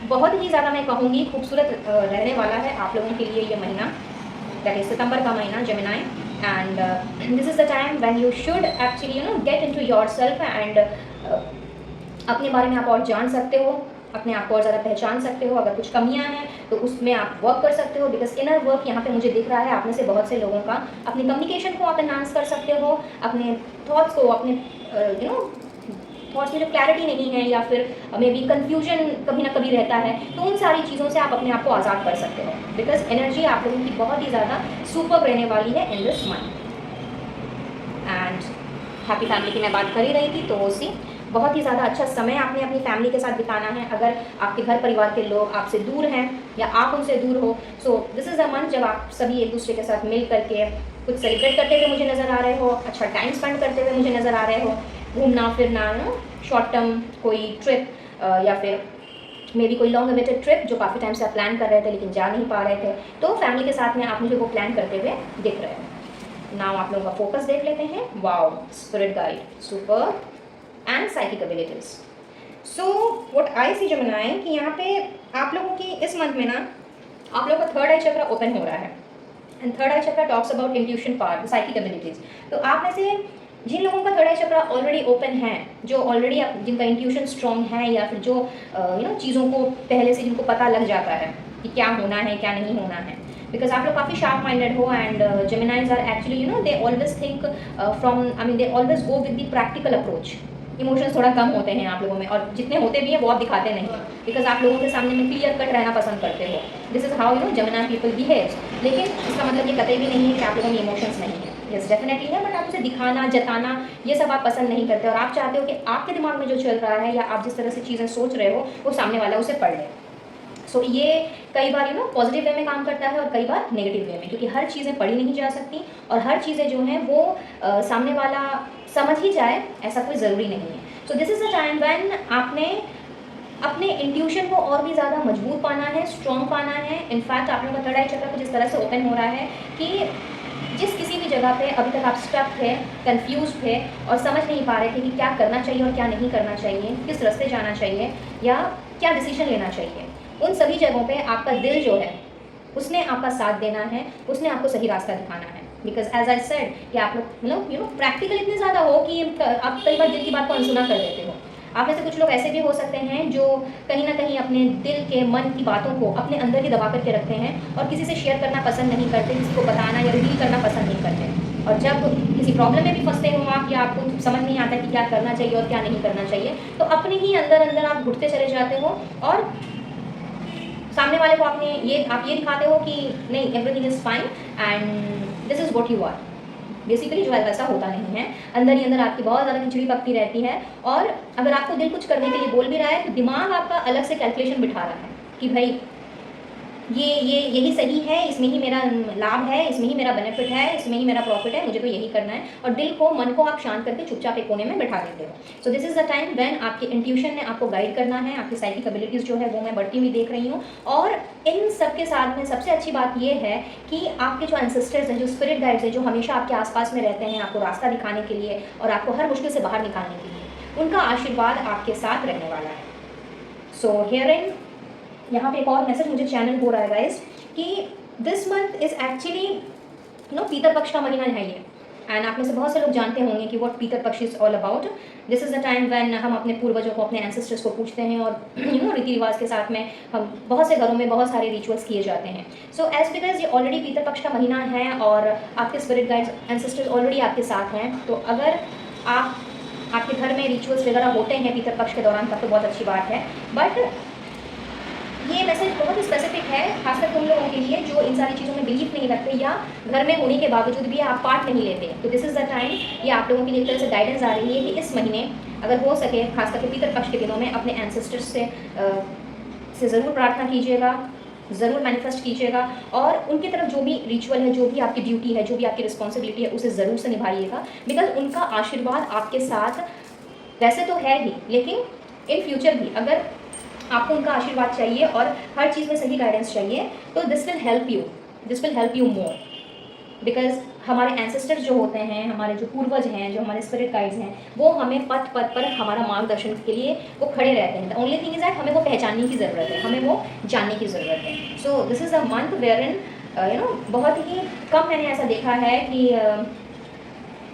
बहुत ही ज़्यादा मैं कहूँगी खूबसूरत रहने वाला है आप लोगों के लिए ये महीना, दैट इज सितंबर का महीना, Gemini. And this is the time when you should actually get into yourself, and अपने बारे में आप और जान सकते हो, अपने आप को और ज़्यादा पहचान सकते हो। अगर कुछ कमियां हैं तो उसमें आप वर्क कर सकते हो, बिकॉज इनर वर्क यहाँ पे मुझे दिख रहा है। आप में से बहुत से लोगों का अपनी कम्युनिकेशन को आप एनहांस कर सकते हो, अपने थॉट्स को, अपने थॉट्स में जो क्लैरिटी नहीं है, या फिर मे बी कन्फ्यूजन कभी ना कभी रहता है, तो उन सारी चीज़ों से आप अपने आप को आज़ाद कर सकते हो, बिकॉज एनर्जी आप लोगों की बहुत ही ज़्यादा सुपर रहने वाली है in this month. And happy family की मैं बात कर ही रही थी, तो उसी बहुत ही ज़्यादा अच्छा समय आपने अपनी फैमिली के साथ बिताना है। अगर आपके घर परिवार के लोग आपसे दूर हैं या आप उनसे दूर हो, so this is a month जब आप सभी एक दूसरे के साथ मिल करके कुछ सेलिब्रेट करते हुए मुझे नज़र आ रहे हो, अच्छा टाइम स्पेंड करते हुए मुझे नज़र आ रहे हो, घूमना फिरना, शॉर्ट टर्म कोई ट्रिप, या फिर मे बी कोई लॉन्ग अवेटेड ट्रिप जो काफ़ी टाइम से आप प्लान कर रहे थे लेकिन जा नहीं पा रहे थे, तो फैमिली के साथ में आप मुझे वो प्लान करते हुए दिख रहे हो। नाउ आप लोगों का फोकस देख लेते हैं। Wow, spirit guide, super, and psychic abilities. So what I see Gemini कि यहाँ पे आप लोगों की इस मंथ में ना आप लोगों का थर्ड आई चक्र ओपन हो रहा है, एंड थर्ड आई चक्र talks about intuition power, psychic abilities. तो आप में से जिन लोगों का थर्ड आई चक्र ऑलरेडी ओपन है, जो ऑलरेडी जिनका इंट्यूशन स्ट्रॉन्ग है, या फिर जो चीज़ों को पहले से जिनको पता लग जाता है कि क्या होना है क्या नहीं होना है, बिकॉज आप लोग काफ़ी शार्प माइंडेड हो, and Geminis are actually they always think from, I mean they always go with the practical approach. Emotions थोड़ा कम होते हैं आप लोगों में, और जितने होते भी हैं वो आप दिखाते नहीं, बिकॉज आप लोगों के सामने में क्लियर कट रहना पसंद करते हो। This is how Gemini people behaves. लेकिन इसका मतलब ये कतई भी नहीं है कि आप लोगों में इमोशंस नहीं है। यस, डेफिनेटली है, बट आप उसे दिखाना, जताना, ये सब आप पसंद नहीं करते, और आप चाहते हो कि आपके दिमाग में जो चल रहा है या आप जिस तरह से चीज़ें सोच रहे हो वो सामने वाला उसे पढ़ ले। सो ये कई बार पॉजिटिव वे में काम करता है और कई बार नेगेटिव वे में, क्योंकि हर चीज़ें पढ़ी नहीं जा सकती, और हर चीज़ें जो हैं वो सामने वाला समझ ही जाए ऐसा कोई ज़रूरी नहीं है। So this is the time when आपने अपने इंट्यूशन को और भी ज़्यादा मजबूत पाना है, स्ट्रॉन्ग पाना है। इनफैक्ट आप लोगों का थर्ड आई चक्र कुछ इस तरह से ओपन हो रहा है कि जिस किसी भी जगह पे अभी तक आप स्टक थे, कंफ्यूज थे और समझ नहीं पा रहे थे कि क्या करना चाहिए और क्या नहीं करना चाहिए, किस रास्ते जाना चाहिए या क्या डिसीजन लेना चाहिए, उन सभी जगहों पे आपका दिल जो है उसने आपका साथ देना है, उसने आपको सही रास्ता दिखाना है। बिकॉज एज आई सेड कि आप लोग प्रैक्टिकल इतने ज़्यादा हो कि आप कई बार दिल की बात को अनसुना कर देते हो। आप में से कुछ लोग ऐसे भी हो सकते हैं जो कहीं ना कहीं अपने दिल के मन की बातों को अपने अंदर ही दबा करके रखते हैं और किसी से शेयर करना पसंद नहीं करते, किसी को बताना या रिवील करना पसंद नहीं करते। और जब किसी प्रॉब्लम में भी फंसते हो आप, या आपको समझ नहीं आता कि क्या करना चाहिए और क्या नहीं करना चाहिए, तो अपने ही अंदर अंदर आप घुटते चले जाते हो और सामने वाले को आप ये दिखाते हो कि नहीं, everything is fine and this is what you are. Basically जो है वैसा होता नहीं है, अंदर ही अंदर आपकी बहुत ज़्यादा खिचड़ी पकती रहती है, और अगर आपको दिल कुछ करने के लिए बोल भी रहा है तो दिमाग आपका अलग से कैलकुलेशन बिठा रहा है कि भाई यही सही है, इसमें ही मेरा लाभ है, इसमें ही मेरा बेनिफिट है, इसमें ही मेरा प्रॉफिट है, मुझे तो यही करना है। और दिल को, मन को आप शांत करके चुपचाप एक कोने में बैठा देते हो। So this is the time when आपके इंट्यूशन ने आपको गाइड करना है। आपकी साइकिक एबिलिटीज़ जो है वो मैं बढ़ती हुई देख रही हूँ, और इन सब के साथ में सबसे अच्छी बात ये है कि आपके जो एंसेस्टर्स हैं, जो स्पिरिट गाइड्स हैं, जो हमेशा आपके आसपास में रहते हैं आपको रास्ता दिखाने के लिए और आपको हर मुश्किल से बाहर निकालने के लिए, उनका आशीर्वाद आपके साथ रहने वाला है। सो हियरिंग यहाँ पे एक और मैसेज मुझे चैनल हो रहा है गाइस कि दिस मंथ इज़ एक्चुअली पीतर पक्ष का महीना है ये, एंड आप में से बहुत से लोग जानते होंगे कि व्हाट पीतर पक्ष is all about. This is the time when हम अपने पूर्वजों को, अपने एंसेस्टर्स को पूछते हैं, और रीति रिवाज के साथ में हम बहुत से घरों में बहुत सारे रिचुअल्स किए जाते हैं। सो एज बिकॉज ये ऑलरेडी पीतर पक्ष का महीना है और आपके स्पिरिट गाइड्स, एंसेस्टर्स ऑलरेडी आपके साथ हैं, तो अगर आपके घर में रिचुअल्स वगैरह होते हैं पीतर पक्ष के दौरान, तब तो बहुत अच्छी बात है। बट ये मैसेज बहुत ही स्पेसिफिक है, खासकर उन लोगों के लिए जो इन सारी चीज़ों में बिलीव नहीं रखते या घर में होने के बावजूद भी आप पार्ट नहीं लेते। तो दिस इज़ द टाइम, ये आप लोगों के लिए एक तरह से गाइडेंस आ रही है कि इस महीने अगर हो सके, खास करके पीतर पक्ष के दिनों में, अपने एंसेस्टर्स से ज़रूर प्रार्थना कीजिएगा, ज़रूर मैनिफेस्ट कीजिएगा, और उनकी तरफ जो भी रिचुअल है, जो भी आपकी ड्यूटी है, जो भी आपकी रिस्पॉन्सिबिलिटी है, उसे ज़रूर से निभाइएगा। बिकॉज उनका आशीर्वाद आपके साथ वैसे तो है ही, लेकिन इन फ्यूचर भी अगर आपको उनका आशीर्वाद चाहिए और हर चीज़ में सही गाइडेंस चाहिए, तो this will help you more. Because हमारे एंसेस्टर्स जो होते हैं, हमारे जो पूर्वज हैं, जो हमारे स्पिरिट गाइड्स हैं, वो हमें पथ पर हमारा मार्गदर्शन के लिए वो खड़े रहते हैं। The only thing is that हमें वो पहचानने की ज़रूरत है, हमें वो जानने की ज़रूरत है। So this is a month wherein बहुत ही कम मैंने ऐसा देखा है कि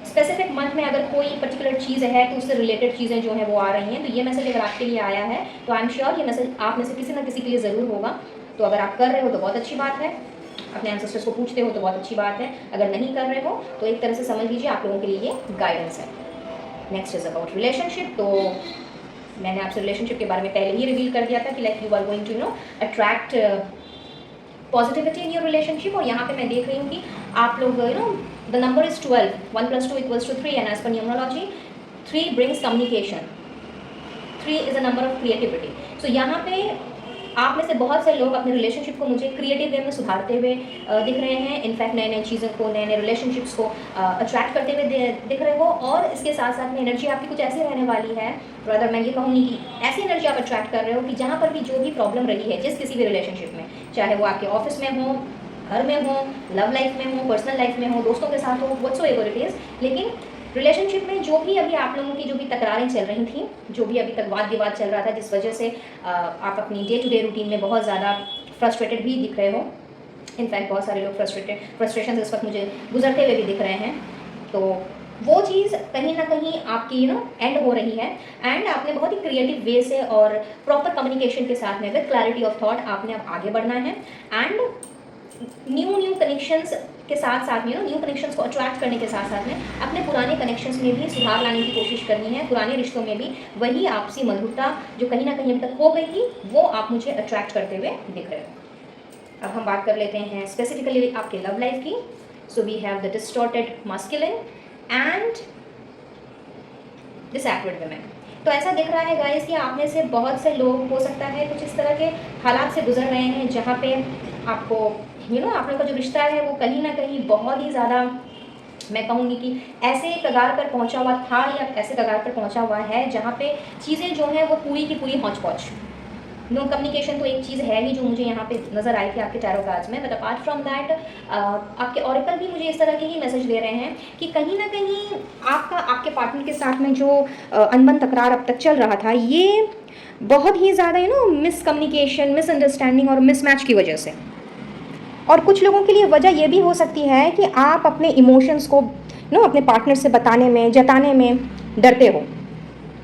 स्पेसिफिक मंथ में अगर कोई पर्टिकुलर चीज़ है तो उससे रिलेटेड चीज़ें जो हैं वो आ रही हैं। तो ये मैसेज अगर आपके लिए आया है तो आई एम श्योर ये मैसेज आप में से किसी ना किसी के लिए ज़रूर होगा। तो अगर आप कर रहे हो तो बहुत अच्छी बात है, अपने एंसेस्टर्स को पूछते हो तो बहुत अच्छी बात है, अगर नहीं कर रहे हो तो एक तरह से समझ लीजिए आप लोगों के लिए ये गाइडेंस है। Next is about relationship. तो मैंने आपसे रिलेशनशिप के बारे में पहले ही रिवील कर दिया था कि like you are going to attract positivity in your relationship. और यहाँ पे मैं देख रही हूँ कि आप लोग the number is 12, 1 plus 2 equals to 3, and as per numerology 3 brings communication, 3 is a number of creativity. So यहाँ पे आप में से बहुत से लोग अपने रिलेशनशिप को मुझे क्रिएटिव वे में सुधारते हुए दिख रहे हैं। इनफैक्ट नए नए चीज़ों को, नए नए रिलेशनशिप्स को अट्रैक्ट करते हुए दिख रहे हो। और इसके साथ साथ में एनर्जी आपकी कुछ ऐसी रहने वाली है, ब्रदर मैं ये कहूँगी कि ऐसी एनर्जी आप अट्रैक्ट कर रहे हो कि जहाँ पर भी जो भी प्रॉब्लम रही है जिस किसी भी रिलेशनशिप में, चाहे वो आपके ऑफिस में हो, घर में हो, लव लाइफ में हो, पर्सनल लाइफ में हो, दोस्तों के साथ हो, व्हाटसोएवर इट इज़, लेकिन रिलेशनशिप में जो भी अभी आप लोगों की जो भी तकरारें चल रही थी, जो भी अभी तक वाद विवाद चल रहा था, जिस वजह से आप अपनी डे टू डे रूटीन में बहुत ज़्यादा फ्रस्ट्रेटेड भी दिख रहे हो। इनफैक्ट बहुत सारे लोग फ्रस्ट्रेशन इस वक्त मुझे गुजरते हुए भी दिख रहे हैं। तो वो चीज़ कहीं ना कहीं आपकी एंड हो रही है। एंड आपने बहुत ही क्रिएटिव वे से और प्रॉपर कम्युनिकेशन के साथ में विद क्लैरिटी ऑफ थॉट आपने अब आगे बढ़ना है। एंड न्यू कनेक्शंस के साथ साथ में न्यू कनेक्शंस को अट्रैक्ट करने के साथ साथ में अपने पुराने कनेक्शंस में भी सुधार लाने की कोशिश करनी है। पुराने रिश्तों में भी वही आपसी मधुरता जो कहीं ना कहीं अब तक खो गई थी, वो आप मुझे अट्रैक्ट करते हुए दिख रहे हो। अब हम बात कर लेते हैं स्पेसिफिकली आपके लव लाइफ की। So we have the distorted masculine and deactivate women. तो ऐसा दिख रहा है गाइस कि आप में से बहुत से लोग हो सकता है कुछ इस तरह के हालात से गुजर रहे हैं जहाँ पे आपको आप लोग का जो रिश्ता है वो कहीं ना कहीं बहुत ही ज़्यादा, मैं कहूँगी कि ऐसे कगार पर पहुँचा हुआ था या ऐसे कगार पर पहुँचा हुआ है जहाँ पे चीज़ें जो हैं वो पूरी की पूरी हौच पौच। नो कम्युनिकेशन तो एक चीज़ है ही जो मुझे यहाँ पे नज़र आई थी आपके टैरो कार्ड्स में। बट अपार्ट फ्रॉम दैट आपके ऑरेकल भी मुझे इस तरह के ही मैसेज दे रहे हैं कि कहीं ना कहीं आपके पार्टनर के साथ में जो अनबन तकरार अब तक चल रहा था, ये बहुत ही ज़्यादा मिसकम्युनिकेशन, मिसअंडरस्टैंडिंग और मिसमैच की वजह से। और कुछ लोगों के लिए वजह ये भी हो सकती है कि आप अपने इमोशंस को अपने पार्टनर से बताने में, जताने में डरते हो,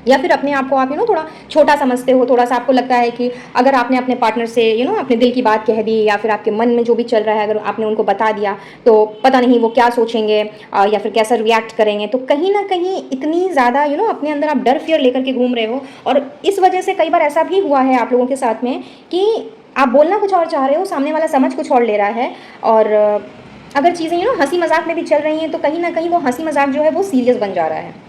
या फिर अपने आप को आप थोड़ा छोटा समझते हो। थोड़ा सा आपको लगता है कि अगर आपने अपने पार्टनर से अपने दिल की बात कह दी, या फिर आपके मन में जो भी चल रहा है अगर आपने उनको बता दिया, तो पता नहीं वो क्या सोचेंगे या फिर कैसा रिएक्ट करेंगे। तो कहीं ना कहीं इतनी ज़्यादा अपने अंदर आप डर फियर लेकर के घूम रहे हो। और इस वजह से कई बार ऐसा भी हुआ है आप लोगों के साथ में कि आप बोलना कुछ और चाह रहे हो, सामने वाला समझ कुछ और ले रहा है। और अगर चीज़ें हंसी मजाक में भी चल रही हैं तो कहीं ना कहीं वो हंसी मजाक जो है वो सीरियस बन जा रहा है।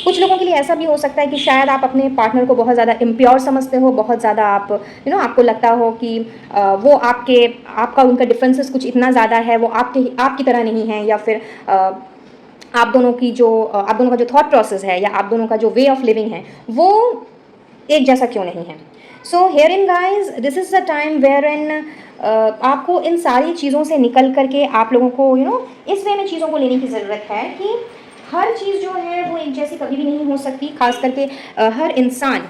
कुछ लोगों के लिए ऐसा भी हो सकता है कि शायद आप अपने पार्टनर को बहुत ज़्यादा इम्प्योर समझते हो, बहुत ज़्यादा आप आपको लगता हो कि वो आपका उनका डिफरेंसेस कुछ इतना ज़्यादा है, वो आपकी तरह नहीं है, या फिर आप दोनों का जो थॉट प्रोसेस है या आप दोनों का जो वे ऑफ लिविंग है वो एक जैसा क्यों नहीं है। So herein guys, this is the time wherein आपको इन सारी चीज़ों से निकल करके आप लोगों को इस वे में चीज़ों को लेने की ज़रूरत है कि हर चीज़ जो है वो एक जैसी कभी भी नहीं हो सकती। खास करके हर इंसान,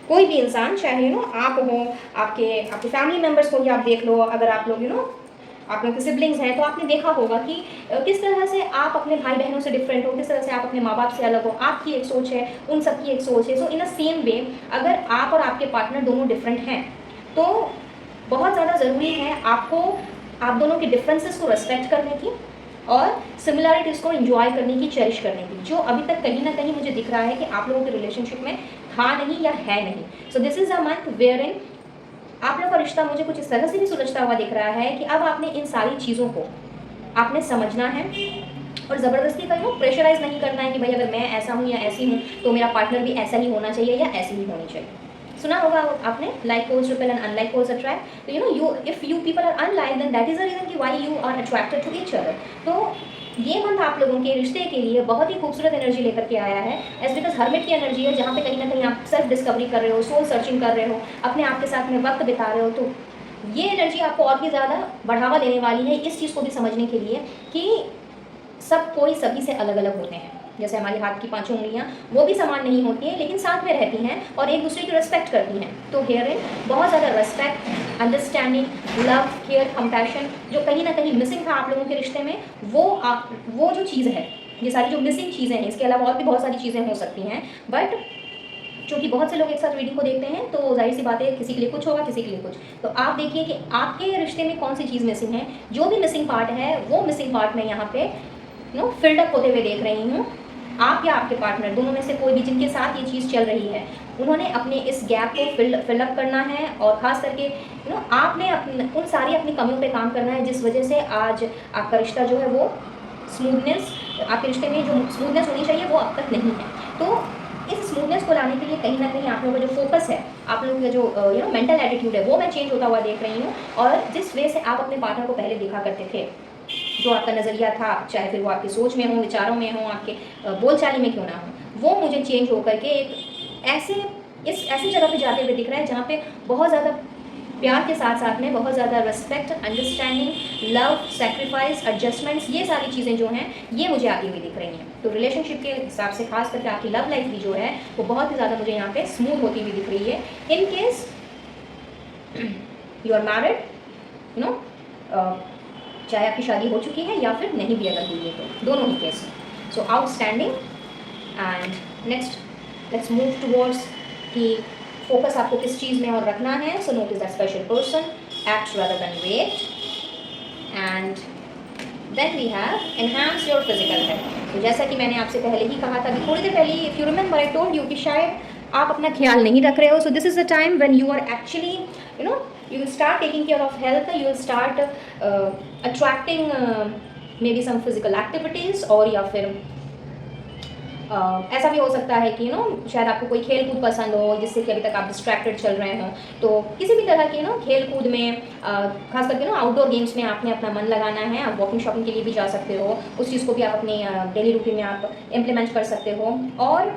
कोई भी इंसान, चाहे आप हो, आपके फैमिली मेम्बर्स को ही आप देख लो। अगर आप लोग आप लोग के सिबलिंग्स हैं तो आपने देखा होगा कि किस तरह से आप अपने भाई बहनों से डिफरेंट हो, किस तरह से आप अपने माँ बाप से अलग हो। आपकी एक सोच है, उन सबकी एक सोच है। सो इन अ सेम वे अगर आप और आपके पार्टनर दोनों डिफरेंट हैं तो बहुत ज़्यादा ज़रूरी है आपको आप दोनों के डिफरेंसेस को रेस्पेक्ट करने की और सिमिलैरिटीज़ को एंजॉय करने की, चेरिश करने की, जो अभी तक कहीं ना कहीं मुझे दिख रहा है कि आप लोगों के रिलेशनशिप में था नहीं या है नहीं। So this is a month wherein आप लोग का रिश्ता मुझे कुछ इस तरह से भी सुलझता हुआ दिख रहा है कि अब आपने इन सारी चीज़ों को आपने समझना है और ज़बरदस्ती का प्रेशराइज नहीं करना है कि भाई अगर मैं ऐसा हूँ या ऐसी हूँ तो मेरा पार्टनर भी ऐसा ही होना चाहिए या ऐसी ही होनी चाहिए। सुना होगा आपने like poles repel and unlike poles attract. तो you if you people are unlike then that is the reason कि why you are attracted to each other. तो ये मंथ आप लोगों के रिश्ते के लिए बहुत ही खूबसूरत एनर्जी लेकर के आया है। एज बिकॉज हर्मिट की एनर्जी है जहाँ पे कहीं ना कहीं आप सेल्फ डिस्कवरी कर रहे हो, सोल सर्चिंग कर रहे हो, अपने आप के साथ में वक्त बिता रहे हो। तो ये एनर्जी आपको और भी ज़्यादा बढ़ावा देने वाली है इस चीज़ को भी समझने के लिए कि सब कोई सभी से अलग अलग होते हैं। जैसे हमारी हाथ की 5 उंगलियां वो भी समान नहीं होती हैं लेकिन साथ में रहती हैं और एक दूसरे की रिस्पेक्ट करती हैं। तो हेयर इन बहुत ज़्यादा respect, understanding, love, care, compassion जो कहीं ना कहीं मिसिंग था आप लोगों के रिश्ते में, वो जो चीज़ है, ये सारी जो मिसिंग चीज़ें हैं, इसके अलावा और भी बहुत सारी चीज़ें हो सकती हैं। बट क्योंकि बहुत से लोग एक साथ रीडिंग को देखते हैं तो जाहिर सी बात है किसी के लिए कुछ होगा, किसी के लिए कुछ। तो आप देखिए कि आपके रिश्ते में कौन सी चीज़ मिसिंग है। जो भी मिसिंग पार्ट है वो मिसिंग पार्ट में यहाँ पे फिल्ड अप होते हुए देख रही हूँ। आप या आपके पार्टनर दोनों में से कोई भी जिनके साथ ये चीज़ चल रही है उन्होंने अपने इस गैप को फिल अप करना है और ख़ास करके आपने उन सारी अपनी कमियों पे काम करना है जिस वजह से आज आपका रिश्ता जो है वो स्मूथनेस, आपके रिश्ते में जो स्मूथनेस होनी चाहिए वो अब तक नहीं है। तो इस स्मूथनेस को लाने के लिए कहीं ना कहीं आप लोगों का जो फोकस है, आप लोगों का जो मेंटल एटीट्यूड है, वो मैं चेंज होता हुआ देख रही हूँ। और जिस वे से आप अपने पार्टनर को पहले देखा करते थे, जो आपका नज़रिया था, चाहे फिर वो आपकी सोच में हो, विचारों में हो, आपके बोलचाली में क्यों ना हो, वो मुझे चेंज होकर के एक ऐसी जगह पे जाते हुए दिख रहा है जहाँ पे बहुत ज़्यादा प्यार के साथ साथ में बहुत ज़्यादा respect, understanding, love, sacrifice, adjustments, ये सारी चीज़ें जो हैं ये मुझे आती हुई दिख रही हैं। तो रिलेशनशिप के हिसाब से खास करके आपकी लव लाइफ भी जो है वो बहुत ही ज़्यादा मुझे यहाँ पे स्मूथ होती हुई दिख रही है। In case you are married, you know, चाहे आपकी शादी हो चुकी है या फिर नहीं भी अगर हुई है, तो दोनों ही केस हैं। So outstanding. And next let's move towards कि फोकस आपको किस चीज़ में और रखना है। So notice that special person, act rather than wait. And then we have enhance your physical health. तो जैसा कि मैंने आपसे पहले ही कहा था कि थोड़ी देर पहले, if you remember I told you कि शायद आप अपना ख्याल नहीं रख रहे हो। So this is the time when you are actually you will start taking care of health, you will start attracting maybe some physical activities, और या फिर ऐसा भी हो सकता है कि शायद आपको कोई खेल कूद पसंद हो जिससे कि अभी तक आप डिस्ट्रैक्टेड चल रहे हो। तो किसी भी तरह के खेल कूद में, खास करके आउटडोर गेम्स में आपने अपना मन लगाना है। आप वॉकिंग शॉपिंग के लिए भी जा सकते हो, उस चीज़ को भी आप अपनी डेली रूटीन में आप इम्प्लीमेंट कर सकते हो। और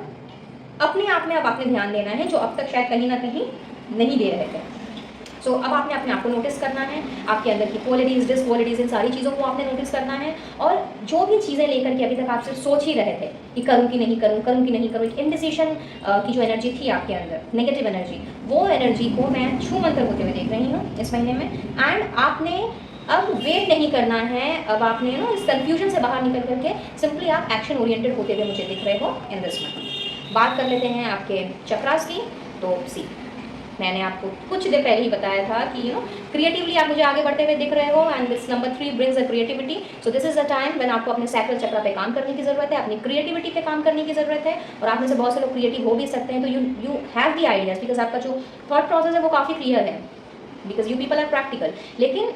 अपने आप में अब आपने ध्यान देना है जो अब तक शायद कहीं ना कहीं नहीं दे रहे थे। सो अब आपने अपने आप को नोटिस करना है, आपके अंदर की क्वालिटीज़, डिसक्वालिटीज़, इन सारी चीज़ों को आपने नोटिस करना है। और जो भी चीज़ें लेकर के अभी तक आप सिर्फ सोच ही रहे थे कि करूँ कि नहीं करूँ, करूँ कि नहीं करूँ, एक इनडिसीजन की जो एनर्जी थी आपके अंदर, नेगेटिव एनर्जी, वो एनर्जी को मैं छू मंतर होते हुए देख रही हूँ इस महीने में। एंड आपने अब वेट नहीं करना है, अब आपने इस कन्फ्यूजन से बाहर निकल करके सिंपली आप एक्शन ओरिएंटेड होते हुए मुझे दिख रहे हो इन दिस मंथ। बात कर लेते हैं आपके चक्रास की। तो सी, मैंने आपको कुछ देर पहले ही बताया था कि क्रिएटिवली आप मुझे आगे बढ़ते हुए दिख रहे हो। And this number 3 brings a creativity. So this is a time when आपको अपने सैक्रल चक्र पे काम करने की ज़रूरत है, अपनी क्रिएटिविटी पे काम करने की ज़रूरत है। और आप में से बहुत से लोग क्रिएटिव हो भी सकते हैं, तो you have the ideas, because आपका जो थॉट प्रोसेस है वो काफ़ी क्लियर है, because you people are practical. लेकिन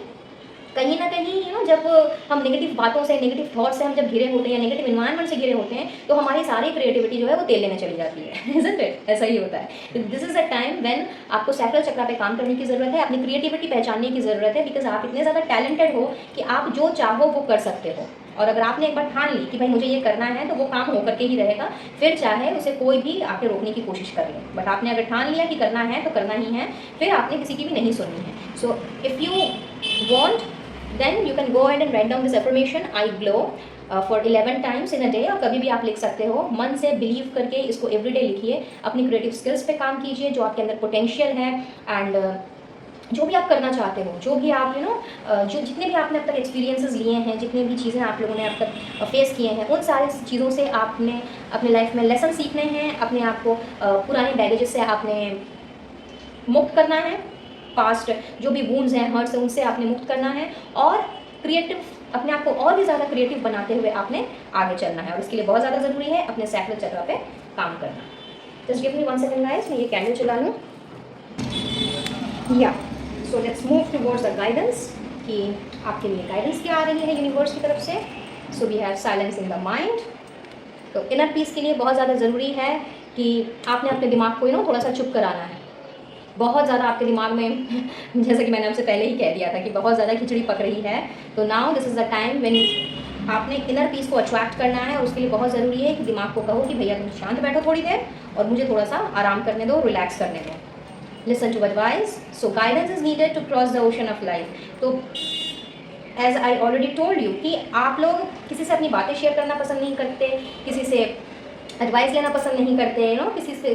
कहीं ना कहीं जब हम नेगेटिव बातों से, नेगेटिव थॉट से हम जब घिरे होते हैं, नेगेटिव इन्वायरमेंट से घिरे होते हैं, तो हमारी सारी क्रिएटिविटी जो है वो तेल लेने चली जाती है। Isn't it? ऐसा ही होता है। This is a time when आपको सैक्रल चक्र पे काम करने की ज़रूरत है, अपनी क्रिएटिविटी पहचानने की ज़रूरत है, बिकॉज आप इतने ज़्यादा टैलेंटेड हो कि आप जो चाहो वो कर सकते हो। और अगर आपने एक बार ठान ली कि भाई मुझे ये करना है, तो वो काम होकर के ही रहेगा, फिर चाहे उसे कोई भी आके रोकने की कोशिश कर ले। बट आपने अगर ठान लिया कि करना है तो करना ही है, फिर आपने किसी की भी नहीं सुननी है। So if you want, then you can go ahead and write down this affirmation, I glow, for 11 times in a day। और कभी भी आप लिख सकते हो, मन से बिलीव करके इसको एवरीडे लिखिए। अपनी क्रिएटिव स्किल्स पे काम कीजिए, जो आपके अंदर पोटेंशियल है, एंड जो भी आप करना चाहते हो, जो भी आप जो जितने भी आपने अब तक एक्सपीरियंसेस लिए हैं, जितनी भी चीज़ें आप लोगों ने अब तक फेस किए हैं, उन सारी चीज़ों से आपने अपने लाइफ में लेसन सीखने हैं। अपने आप को पुराने बैगेजेस से आपने मुक्त करना है, पास्ट जो भी वूंड्स हैं, हर्ट्स हैं, उनसे आपने मुक्त करना है। और क्रिएटिव, अपने आप को और भी ज़्यादा क्रिएटिव बनाते हुए आपने आगे चलना है। और इसके लिए बहुत ज़्यादा ज़रूरी है अपने सैक्रल चक्र पे काम करना। Just give me 1 second guys, मैं ये कैंडल चला लूँ। या so let's move towards the guidance, कि आपके लिए गाइडेंस क्या आ रही है यूनिवर्स की तरफ से। So we have silence in the mind. तो इनर पीस के लिए बहुत ज़्यादा ज़रूरी है कि आपने अपने दिमाग को थोड़ा सा चुप कराना है। बहुत ज़्यादा आपके दिमाग में जैसे कि मैंने आपसे पहले ही कह दिया था कि बहुत ज़्यादा खिचड़ी पक रही है। तो now this is the time when आपने इनर पीस को अट्रैक्ट करना है। और उसके लिए बहुत ज़रूरी है कि दिमाग को कहो कि भैया तुम शांत बैठो थोड़ी देर और मुझे थोड़ा सा आराम करने दो, रिलैक्स करने दो। Listen to advice. So guidance is needed to cross the ocean of life. तो as I already told you कि आप लोग किसी से अपनी बातें शेयर करना पसंद नहीं करते, किसी से एडवाइस लेना पसंद नहीं करते,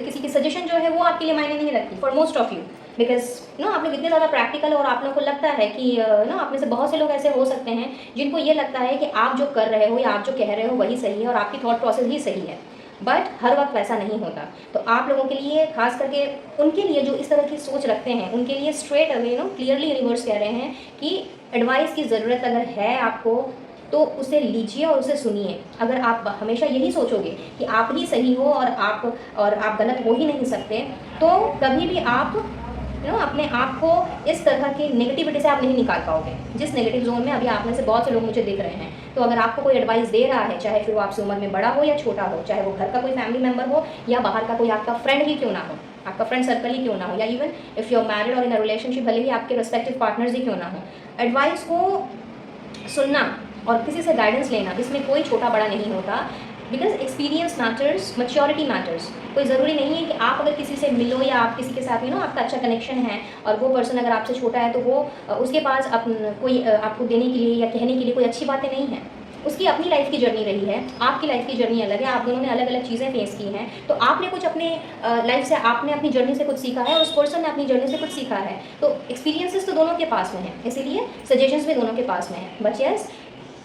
किसी की सजेशन जो है वो आपके लिए मायने नहीं रखती for most of you, because आप लोग इतने ज़्यादा प्रैक्टिकल और आप लोग को लगता है कि आप में से बहुत से लोग ऐसे हो सकते हैं जिनको ये लगता है कि आप जो कर रहे हो या आप जो कह रहे हो वही सही है और आपकी थॉट प्रोसेस ही सही है। बट हर वक्त वैसा नहीं होता। तो आप लोगों के लिए, खास करके उनके लिए जो इस तरह की सोच रखते हैं, उनके लिए स्ट्रेट अवे क्लियरली यूनिवर्स कह रहे हैं कि एडवाइस की ज़रूरत अगर है आपको तो उसे लीजिए और उसे सुनिए। अगर आप हमेशा यही सोचोगे कि आप ही सही हो और आप गलत हो ही नहीं सकते, तो कभी भी आप अपने आप को इस तरह की नेगेटिविटी से आप नहीं निकाल पाओगे, जिस नेगेटिव जोन में अभी आप में से बहुत से लोग मुझे दिख रहे हैं। तो अगर आपको कोई एडवाइस दे रहा है, चाहे फिर वो आपसे उम्र में बड़ा हो या छोटा हो, चाहे वो घर का कोई फैमिली मेम्बर हो या बाहर का कोई आपका फ्रेंड ही क्यों ना हो, आपका फ्रेंड सर्कल ही क्यों ना हो, या even if you are married और इन अ रिलेशनशिप भले ही आपके रिस्पेक्टिव पार्टनर्स ही क्यों ना हो, एडवाइस को सुनना और किसी से गाइडेंस लेना, इसमें कोई छोटा बड़ा नहीं होता। Because experience matters, maturity matters. कोई ज़रूरी नहीं है कि आप अगर किसी से मिलो या आप किसी के साथ आपका अच्छा कनेक्शन है और वो पर्सन अगर आपसे छोटा है तो वो उसके पास कोई आपको देने के लिए या कहने के लिए कोई अच्छी बातें नहीं हैं। उसकी अपनी लाइफ की जर्नी रही है, आपकी लाइफ की जर्नी अलग है, आप दोनों ने अलग अलग चीज़ें फेस की हैं, तो आपने कुछ अपने लाइफ से, आपने अपनी जर्नी से कुछ सीखा है और उस पर्सन ने अपनी जर्नी से कुछ सीखा है, तो एक्सपीरियंसेस तो दोनों के पास में है, इसीलिए सजेशंस भी दोनों के पास में है। बट यस,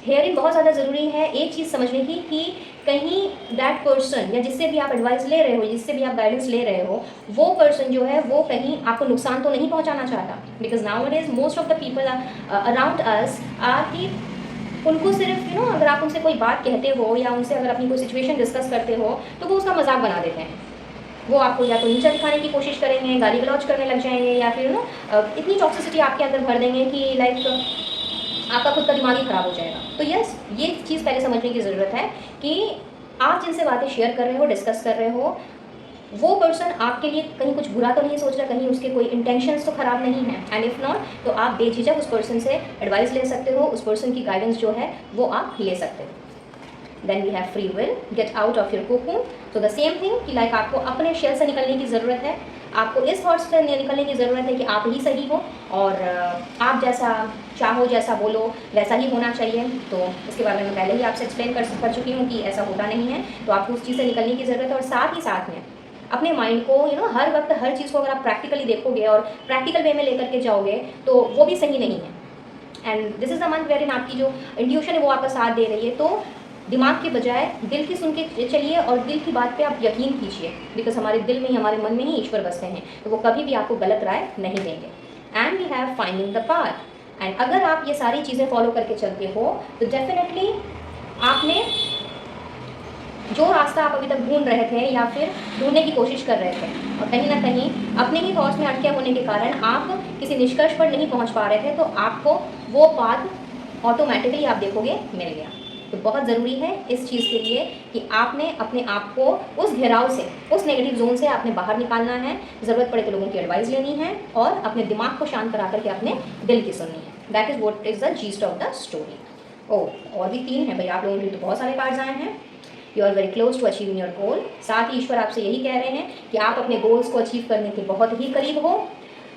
हेयरिंग बहुत ज़्यादा ज़रूरी है एक चीज़ समझने की कि कहीं दैट पर्सन या जिससे भी आप एडवाइस ले रहे हो, जिससे भी आप गाइडेंस ले रहे हो, वो पर्सन जो है वो कहीं आपको नुकसान तो नहीं पहुंचाना चाहता। Because now it is most of the people around us are कि उनको सिर्फ अगर आप उनसे कोई बात कहते हो या उनसे अगर अपनी कोई सिचुएशन डिस्कस करते हो तो वो उसका मजाक बना देते हैं। वो आपको या तो नीचा दिखाने की कोशिश करेंगे, गाली गलौज करने लग जाएंगे, या फिर इतनी टॉक्सिसिटी आपके अंदर भर देंगे कि लाइक आपका खुद का दिमाग ही ख़राब हो जाएगा। तो यस, ये चीज़ पहले समझने की ज़रूरत है कि आप जिनसे बातें शेयर कर रहे हो, डिस्कस कर रहे हो, वो पर्सन आपके लिए कहीं कुछ बुरा तो नहीं सोच रहा, कहीं उसके कोई इंटेंशंस तो ख़राब नहीं है। एंड इफ़ नॉट तो आप बेझिझक उस पर्सन से एडवाइस ले सकते हो, उस पर्सन की गाइडेंस जो है वो आप ले सकते हो। Then we have free will, get out of your cocoon. तो द सेम थिंग कि लाइक आपको अपने शेल से निकलने की ज़रूरत है, आपको इस थॉट्स से निकलने की ज़रूरत है कि आप ही सही हो और आप जैसा चाहो, जैसा बोलो वैसा ही होना चाहिए। तो इसके बारे में मैं पहले ही आपसे एक्सप्लेन कर चुकी हूँ कि ऐसा होता नहीं है, तो आपको उस चीज़ से निकलने की ज़रूरत है। और साथ ही साथ में अपने माइंड को हर वक्त हर चीज़ को अगर आप प्रैक्टिकली देखोगे और प्रैक्टिकल वे में लेकर के जाओगे तो वो भी सही नहीं है। And this is the month wherein आपकी जो इंट्यूशन है वो आपका साथ दे रही है, तो दिमाग के बजाय दिल की सुन के चलिए और दिल की बात पे आप यकीन कीजिए। बिकॉज हमारे दिल में ही, हमारे मन में ही ईश्वर बसते हैं, तो वो कभी भी आपको गलत राय नहीं देंगे। And we have finding the path. एंड अगर आप ये सारी चीज़ें फॉलो करके चलते हो तो डेफिनेटली आपने जो रास्ता आप अभी तक ढूंढ रहे थे या फिर ढूंढने की कोशिश कर रहे थे और कहीं ना कहीं अपने ही थॉट्स में अटके होने के कारण आप किसी निष्कर्ष पर नहीं पहुंच पा रहे थे, तो आपको वो पाथ ऑटोमेटिकली आप देखोगे मिल गया। तो बहुत ज़रूरी है इस चीज़ के लिए कि आपने अपने आप को उस घेराव से, उस नेगेटिव जोन से आपने बाहर निकालना है, ज़रूरत पड़े तो लोगों की एडवाइस लेनी है और अपने दिमाग को शांत करा करके अपने दिल की सुननी है। That is what is the yeast of the story. और भी 3 हैं भाई, आप लोगों के लिए तो बहुत सारे कार्ड्स आए हैं। You are very close to achieving your goal. साथ ही ईश्वर आपसे यही कह रहे हैं कि आप अपने गोल्स को अचीव करने के बहुत ही करीब हो।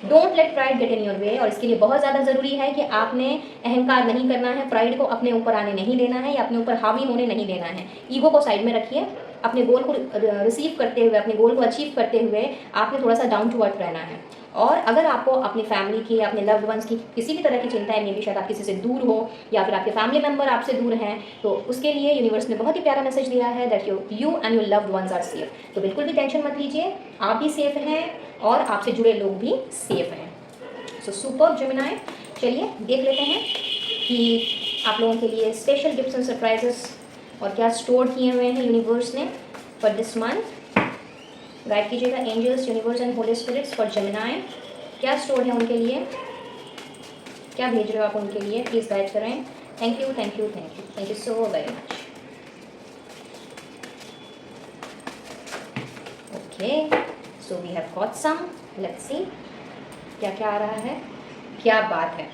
Don't let pride get in your way. और इसके लिए बहुत ज़्यादा ज़रूरी है कि आपने अहंकार नहीं करना है, प्राइड को अपने ऊपर आने नहीं देना है या अपने ऊपर हावी होने नहीं देना है। ईगो को साइड में रखिए, अपने गोल को रिसीव करते हुए, अपने गोल को अचीव करते हुए आपने थोड़ा सा डाउन टू अर्थ रहना है। और अगर आपको अपनी फैमिली की, अपने लव्ड वंस की किसी भी तरह की चिंता है, मे बी शायद आप किसी से दूर हो या फिर आपके फैमिली मेम्बर आपसे दूर हैं, तो उसके लिए यूनिवर्स ने बहुत ही प्यारा मैसेज दिया है that you and your loved ones are safe. तो बिल्कुल भी टेंशन मत लीजिए, आप भी सेफ हैं और आपसे जुड़े लोग भी सेफ हैं। सो सुपर जेमिनी, चलिए देख लेते हैं कि आप लोगों के लिए स्पेशल गिफ्ट्स एंड सरप्राइजेस और क्या स्टोर किए हुए हैं यूनिवर्स ने फॉर दिस मंथ। गाइड कीजिएगा angels, universe and holy spirits for Gemini. क्या स्टोर है उनके लिए, क्या भेज रहे हो आप उनके लिए, प्लीज़ गाइड करें। Thank you thank you thank you thank you so very much. Okay, so we have got some, let's see क्या क्या आ रहा है। क्या बात है,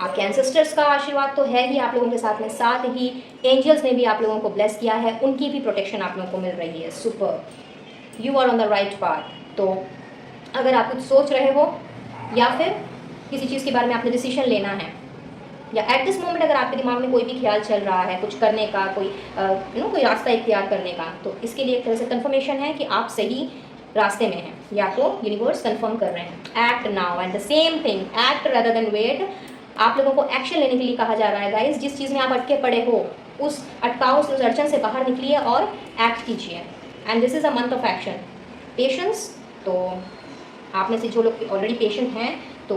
आपके एंसेस्टर्स का आशीर्वाद तो है ही आप लोगों के साथ में, साथ ही एंजल्स ने भी आप लोगों को ब्लेस किया है, उनकी भी प्रोटेक्शन आप लोगों को मिल रही है। Super, you are on the right path. तो अगर आप कुछ सोच रहे हो या फिर किसी चीज़ के बारे में आपने डिसीजन लेना है या एट दिस मोमेंट अगर आपके दिमाग में कोई भी ख्याल चल रहा है कुछ करने का, कोई कोई रास्ता इख्तियार करने का, तो इसके लिए एक तरह से कन्फर्मेशन है कि आप सही रास्ते में हैं या तो यूनिवर्स कंफर्म कर रहे हैं। Act now and the same thing, act rather than wait. आप लोगों को एक्शन लेने के लिए कहा जा रहा है गाइस। जिस चीज़ में आप अटके पड़े हो उस अटकाव से, उस अड़चन से बाहर निकलिए और एक्ट कीजिए। And this is a month of action. Patience, तो आप में से जो लोग ऑलरेडी पेशेंट हैं तो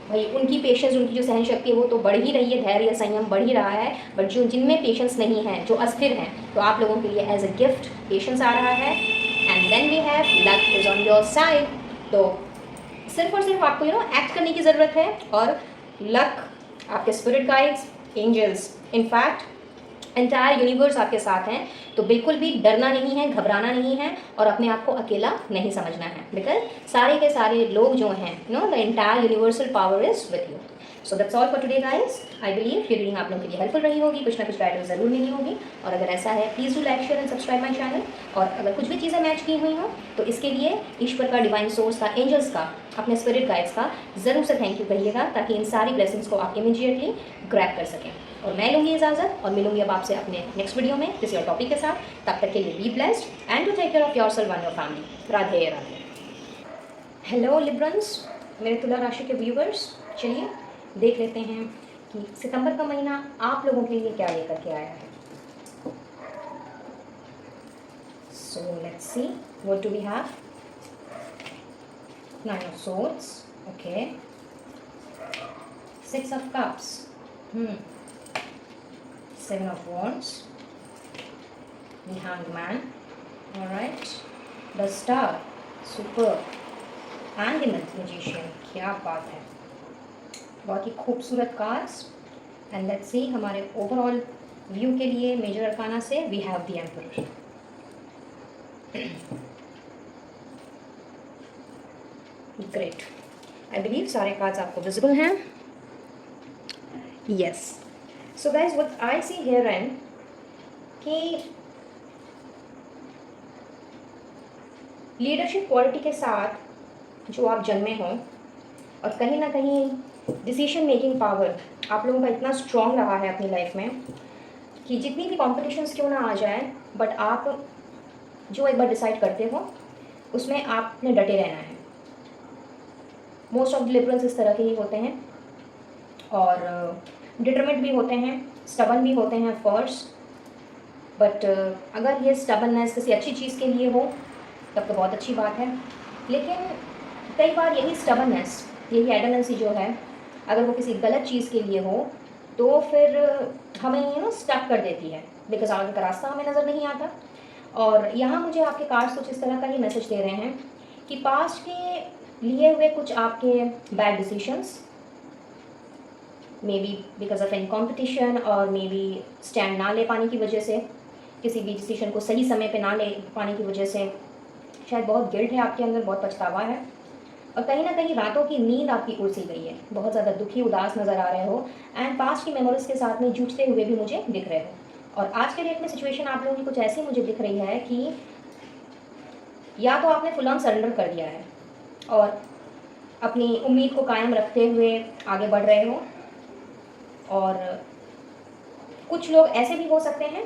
भाई उनकी पेशेंस, उनकी जो सहन शक्ति है वो तो बढ़ ही रही है, धैर्य संयम बढ़ ही रहा है। बट जो जिनमें पेशेंस नहीं है, जो अस्थिर हैं, तो आप लोगों के लिए एज अ गिफ्ट पेशेंस आ रहा है। And then we have luck is on your side. तो सिर्फ और सिर्फ आपको एक्ट करने की ज़रूरत है और लक, आपके spirit guides, angels, in fact entire universe आपके साथ हैं, तो बिल्कुल भी डरना नहीं है, घबराना नहीं है और अपने आप को अकेला नहीं समझना है, बिकॉज सारे के सारे लोग जो हैं, the entire universal power is with you. So that's all for today guys. I believe ये रीडिंग आप लोगों के लिए हेल्पफुल रही होगी, कुछ ना कुछ गाइडेंस ज़रूर मिली होगी, और अगर ऐसा है please do like share and subscribe my channel. और अगर कुछ भी चीज़ें मैच की हुई हों तो इसके लिए ईश्वर का, डिवाइन सोर्स का, एंजल्स का, अपने स्पिरिट गाइड्स का ज़रूर से थैंक यू कहिएगा, ताकि इन सारी ब्लेसिंग्स को आप इमीडिएटली ग्रैब कर सकें। और मैं लूँगी इजाज़त और मिलूंगी अब आपसे अपने नेक्स्ट वीडियो में किसी और टॉपिक के साथ। तब तक के लिए be blessed and to take care of yourself and your family. Radhe Radhe. Hello Librans, मेरे तुला राशि के व्यूवर्स, चलिए देख लेते हैं कि सितंबर का महीना आप लोगों के लिए क्या लेकर के आया है। So let's see what do we have. 9 of swords, okay. 6 of cups, 7 of wands, the hanged man, all right, the star, super, and the magician। क्या बात है, बहुत ही खूबसूरत कार्ड्स। एंड लेट्स सी हमारे ओवरऑल व्यू के लिए मेजर अरकाना से we have the Emperor. Great, I believe सारे कार्ड्स आपको विजिबल हैं। Yes, so guys what I see here and कि लीडरशिप क्वालिटी के साथ जो आप जन्मे हों, और कहीं ना कहीं डिसीजन मेकिंग पावर आप लोगों का इतना स्ट्रॉन्ग रहा है अपनी लाइफ में कि जितनी भी कॉम्पिटिशन्स क्यों ना आ जाए, बट आप जो एक बार डिसाइड करते हो उसमें आपने डटे रहना है। मोस्ट ऑफ द लिबरल्स इस तरह के ही होते हैं और डिटरमिनेड भी होते हैं, स्टबन भी होते हैं ऑफकोर्स, बट अगर ये स्टबननेस किसी अच्छी चीज़ के लिए हो तब तो बहुत अच्छी बात है। लेकिन कई बार यही स्टबननेस, यही एडमेंसी जो है, अगर वो किसी गलत चीज़ के लिए हो तो फिर हमें स्टक कर देती है, बिकॉज आगे का रास्ता हमें नज़र नहीं आता। और यहाँ मुझे आपके कार्ड्स कुछ इस तरह का ही मैसेज दे रहे हैं कि पास्ट के लिए हुए कुछ आपके bad decisions, may be because of any competition और मे बी स्टैंड ना ले पाने की वजह से, किसी भी डिसीजन को सही समय पे ना ले पाने की वजह से शायद बहुत गिल्ट है आपके अंदर, बहुत पछतावा है, और कहीं ना कहीं रातों की नींद आपकी उड़ सी गई है, बहुत ज़्यादा दुखी उदास नज़र आ रहे हो एंड पास्ट की मेमोरीज के साथ में जूझते हुए भी मुझे दिख रहे हो। और आज के डेट में सिचुएशन आप लोगों की कुछ ऐसी मुझे दिख रही है कि या तो आपने फुल ऑन सरेंडर कर दिया है और अपनी उम्मीद को कायम रखते हुए आगे बढ़ रहे हो, और कुछ लोग ऐसे भी हो सकते हैं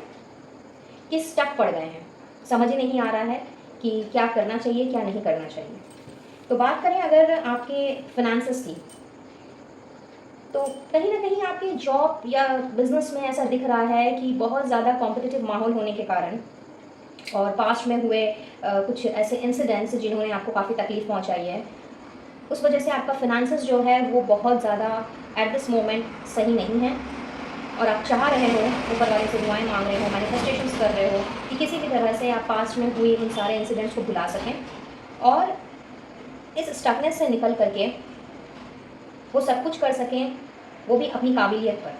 कि स्टक पड़ गए हैं, समझ ही नहीं आ रहा है कि क्या करना चाहिए क्या नहीं करना चाहिए। तो बात करें अगर आपके फाइनेंसेस की, तो कहीं ना कहीं आपके जॉब या बिजनेस में ऐसा दिख रहा है कि बहुत ज़्यादा कॉम्पिटिटिव माहौल होने के कारण और पास्ट में हुए कुछ ऐसे इंसिडेंट्स जिन्होंने आपको काफ़ी तकलीफ पहुंचाई है, उस वजह से आपका फाइनेंसेस जो है वो बहुत ज़्यादा एट दिस मोमेंट सही नहीं है, और आप चाह रहे हो, ऊपर वाले से दुआएं मांग रहे हो, मैनिफेस्टेशंस कर रहे हो कि किसी भी तरह से आप पास्ट में हुए इन सारे इंसिडेंट्स को भुला सकें और इस स्टकनेस से निकल करके वो सब कुछ कर सकें, वो भी अपनी काबिलियत पर।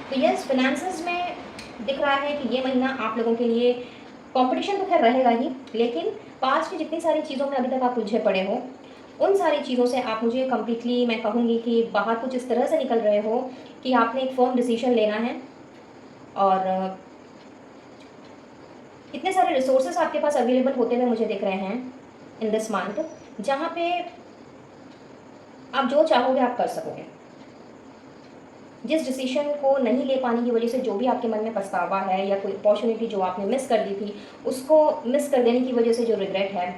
तो यस, फाइनेंसेस में दिख रहा है कि ये महीना आप लोगों के लिए कंपटीशन तो खैर रहेगा ही, लेकिन पास्ट की जितनी सारी चीज़ों में अभी तक आप उलझे पड़े हो, उन सारी चीज़ों से आप मुझे कम्प्लीटली, मैं कहूँगी कि बाहर कुछ इस तरह से निकल रहे हो कि आपने एक फर्म डिसीजन लेना है, और इतने सारे रिसोर्सेज आपके पास अवेलेबल होते हुए मुझे दिख रहे हैं इन दिस मंथ, जहाँ पे आप जो चाहोगे आप कर सकोगे। जिस डिसीजन को नहीं ले पाने की वजह से जो भी आपके मन में पछतावा है या कोई अपॉर्चुनिटी जो आपने मिस कर दी थी उसको मिस कर देने की वजह से जो रिग्रेट है,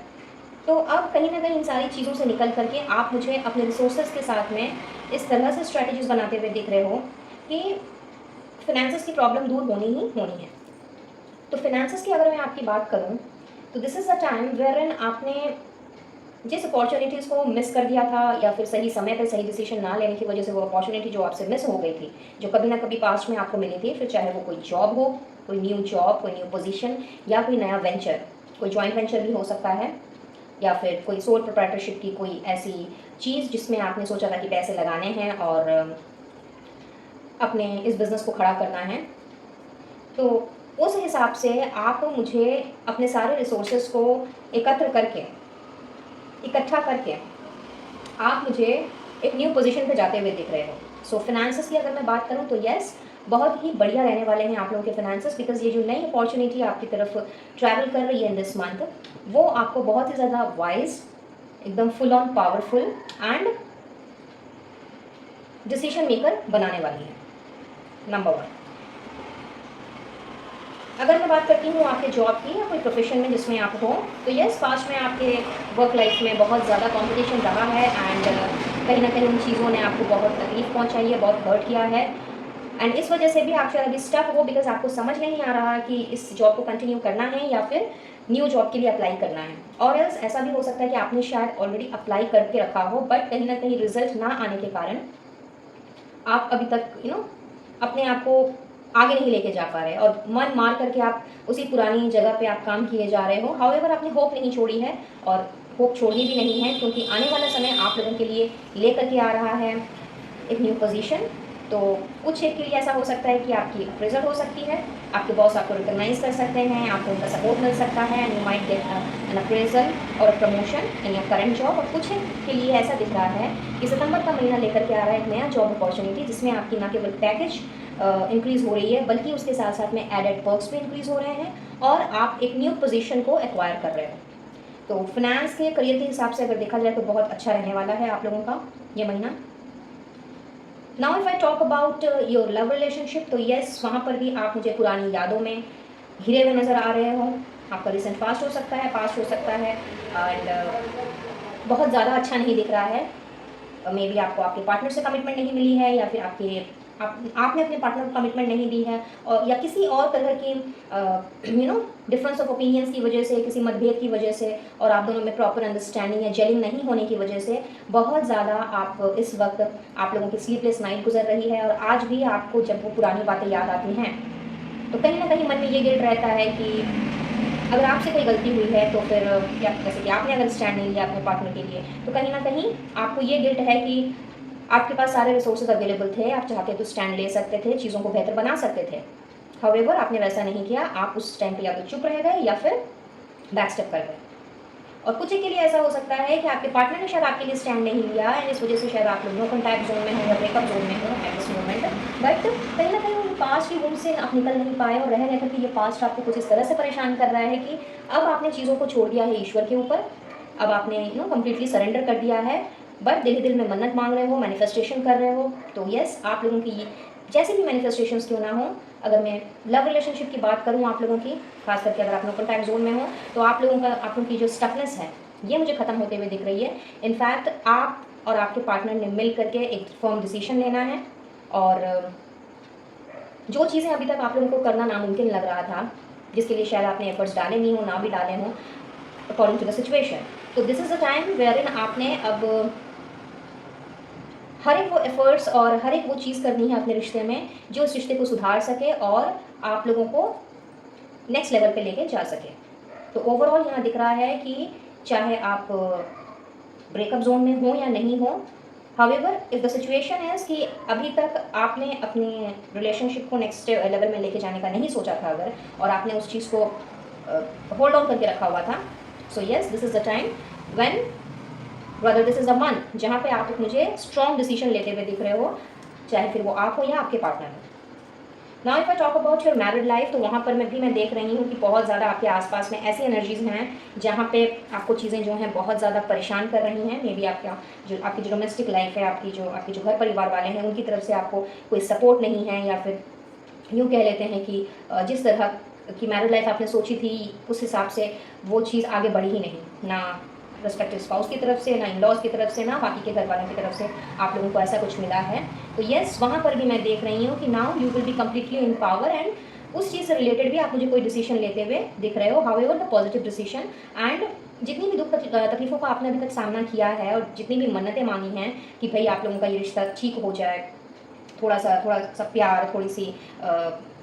तो अब कहीं ना कहीं इन सारी चीज़ों से निकल करके आप मुझे अपने रिसोर्सेज के साथ में इस तरह से स्ट्रैटेजीज बनाते हुए दिख रहे हो कि फाइनेंसेस की प्रॉब्लम दूर होनी ही होनी है। तो फाइनेंसेस की अगर मैं आपकी बात करूँ तो this is the time where आपने जिस अपॉर्चुनिटीज़ को मिस कर दिया था या फिर सही समय पर सही डिसीजन ना लेने की वजह से वो अपॉर्चुनिटी जो आपसे मिस हो गई थी, जो कभी ना कभी पास्ट में आपको मिली थी, फिर चाहे वो कोई जॉब हो, कोई न्यू जॉब, कोई न्यू पोजीशन या कोई नया वेंचर, कोई जॉइंट वेंचर भी हो सकता है, या फिर कोई सोल प्रोप्राइटरशिप की कोई ऐसी चीज़ जिसमें आपने सोचा था कि पैसे लगाने हैं और अपने इस बिज़नेस को खड़ा करना है। तो उस हिसाब से आप मुझे अपने सारे रिसोर्सेज को एकत्र करके, इकट्ठा करके आप मुझे एक न्यू पोजीशन पे जाते हुए दिख रहे हो। सो फाइनेंसेस की अगर मैं बात करूँ तो यस, बहुत ही बढ़िया रहने वाले हैं आप लोगों के फाइनेंसेस, बिकॉज ये जो नई अपॉर्चुनिटी आपकी तरफ ट्रैवल कर रही है इन दिस मंथ, वो आपको बहुत ही ज़्यादा वाइज, एकदम full on powerful and decision maker बनाने वाली है। नंबर 1, अगर मैं बात करती हूँ आपके जॉब की या कोई प्रोफेशन में जिसमें आप हो, तो यस, पास्ट में आपके वर्क लाइफ में बहुत ज़्यादा कंपटीशन रहा है एंड कहीं ना कहीं उन चीज़ों ने आपको बहुत तकलीफ पहुँचाई है, बहुत हर्ट किया है, एंड इस वजह से भी आप शायद अभी स्टक हो, बिकॉज आपको समझ नहीं आ रहा कि इस जॉब को कंटिन्यू करना है या फिर न्यू जॉब के लिए अप्लाई करना है। और एल्स ऐसा भी हो सकता है कि आपने शायद ऑलरेडी अप्लाई करके रखा हो, बट कहीं ना कहीं रिजल्ट ना आने के कारण आप अभी तक अपने आप को आगे नहीं लेके जा पा रहे और मन मार करके आप उसी पुरानी जगह पे आप काम किए जा रहे हो। हाउएवर आपने होप नहीं छोड़ी है और होप छोड़नी भी नहीं है, क्योंकि आने वाला समय आप लोगों के लिए लेकर के आ रहा है एक न्यू पोजीशन। तो कुछ एक के लिए ऐसा हो सकता है कि आपकी अप्रेजल हो सकती है, आपके बॉस आपको रिकॉग्नाइज कर सकते हैं, आपको उनका सपोर्ट मिल सकता है and you might get an appraisal or promotion in your current job. और कुछ एक के लिए ऐसा दिख रहा है कि सितंबर का महीना लेकर के आ रहा है एक नया जॉब अपॉर्चुनिटी, जिसमें आपकी ना केवल पैकेज इंक्रीज़ हो रही है, बल्कि उसके साथ साथ में एडेड पर्क्स भी इंक्रीज़ हो रहे हैं और आप एक न्यू पोजीशन को एक्वायर कर रहे हो। तो फाइनेंस के करियर के हिसाब से अगर देखा जाए तो बहुत अच्छा रहने वाला है आप लोगों का ये महीना। Now if I talk about your love relationship, तो येस, वहाँ पर भी आप मुझे पुरानी यादों में घिरे हुए नज़र आ रहे हो। आपका रिसेंट पास्ट हो सकता है, एंड बहुत ज़्यादा अच्छा नहीं दिख रहा है। मे बी आपको आपके पार्टनर से कमिटमेंट नहीं मिली है, या फिर आपने अपने पार्टनर को कमिटमेंट नहीं दी है, और या किसी और तरह की डिफरेंस ऑफ ओपिनियंस की वजह से, किसी मतभेद की वजह से, और आप दोनों में प्रॉपर अंडरस्टैंडिंग या जेलिंग नहीं होने की वजह से बहुत ज़्यादा आप इस वक्त आप लोगों की स्लीपलेस नाइट गुजर रही है। और आज भी आपको जब वो पुरानी बातें याद आती हैं तो कहीं ना कहीं मन में ये गिल्ट रहता है कि अगर आपसे कोई गलती हुई है तो फिर या जैसे कि आपने अगर स्टैंड नहीं लिया अपने पार्टनर के लिए, तो कहीं ना कहीं आपको ये गिल्ट है कि आपके पास सारे रिसोर्सेज अवेलेबल थे, आप चाहते तो स्टैंड ले सकते थे, चीज़ों को बेहतर बना सकते थे। हाउएवर आपने वैसा नहीं किया, आप उस टाइम पे या तो चुप रह गए या फिर बैक स्टेप कर गए। और कुछ के लिए ऐसा हो सकता है कि आपके पार्टनर ने शायद आपके लिए स्टैंड नहीं लिया एंड इस वजह से शायद आप लोग नो कॉन्टैक्ट जोन में हो या ब्रेकअप जोन में हो एट दिस मोमेंट, बट कहीं ना कहीं उन पास्ट की वुंड से आप निकल नहीं पाए और रह रह करके ये पास्ट आपको कुछ इस तरह से परेशान कर रहा है कि अब आपने चीज़ों को छोड़ दिया है ईश्वर के ऊपर, अब आपने कम्प्लीटली सरेंडर कर दिया है, बट दिल में मन्नत मांग रहे हो, मैनिफेस्टेशन कर रहे हो। तो यस, आप लोगों की जैसे भी मैनिफेस्टेशंस क्यों ना हो, अगर मैं लव रिलेशनशिप की बात करूँ आप लोगों की, खास करके अगर आप नो कॉन्टैक्ट जोन में हो, तो आप लोगों की जो स्टकनेस है ये मुझे ख़त्म होते हुए दिख रही है। इनफैक्ट आप और आपके पार्टनर ने मिल करके एक फर्म डिसीजन लेना है, और जो चीज़ें अभी तक आप लोगों को करना नामुमकिन लग रहा था, जिसके लिए शायद आपने एफर्ट्स डाले नहीं हो, ना भी डाले हों अकॉर्डिंग टू द सिचुएशन, तो this is the time wherein आपने अब हर एक वो एफर्ट्स और हर एक वो चीज़ करनी है अपने रिश्ते में जो उस रिश्ते को सुधार सके और आप लोगों को नेक्स्ट लेवल पे लेके जा सके। तो ओवरऑल यहाँ दिख रहा है कि चाहे आप ब्रेकअप जोन में हो या नहीं हो, however if the situation is कि अभी तक आपने अपने रिलेशनशिप को नेक्स्ट लेवल में लेके जाने का नहीं सोचा था अगर, और आपने उस चीज़ को होल्ड ऑन करके रखा हुआ था, so yes, this is the time when brother this is a month जहाँ पे आप एक मुझे स्ट्रॉन्ग डिसीजन लेते हुए दिख रहे हो, चाहे फिर वो आप हो या आपके पार्टनर हो। Now if I talk about your married life, तो वहाँ पर मैं देख रही हूँ कि बहुत ज़्यादा आपके आसपास में ऐसी एनर्जीज़ हैं जहाँ पे आपको चीज़ें जो हैं बहुत ज़्यादा परेशान कर रही हैं। मे बी आपकी जो डोमेस्टिक लाइफ है, आपके जो घर परिवार वाले हैं, उनकी तरफ से आपको कोई सपोर्ट नहीं है, या फिर यूँ कह लेते हैं कि जिस तरह की मैरिड लाइफ आपने सोची थी उस हिसाब से वो चीज़ आगे बढ़ी ही नहीं, ना रिस्पेक्टिव स्पाउस की तरफ से, ना इन लॉज की तरफ से, ना बाकी के घर वालों की तरफ से आप लोगों को ऐसा कुछ मिला है। तो येस, वहाँ पर भी मैं देख रही हूँ कि now you will be completely in power, and उस चीज़ से रिलेटेड भी आप मुझे कोई डिसीजन लेते हुए दिख रहे हो। However the positive decision, and जितनी भी दुख तकलीफ़ों का आपने अभी तक सामना किया है और जितनी भी मन्नतें मांगी हैं कि भाई आप लोगों का ये रिश्ता ठीक हो जाए, थोड़ा सा प्यार, थोड़ी सी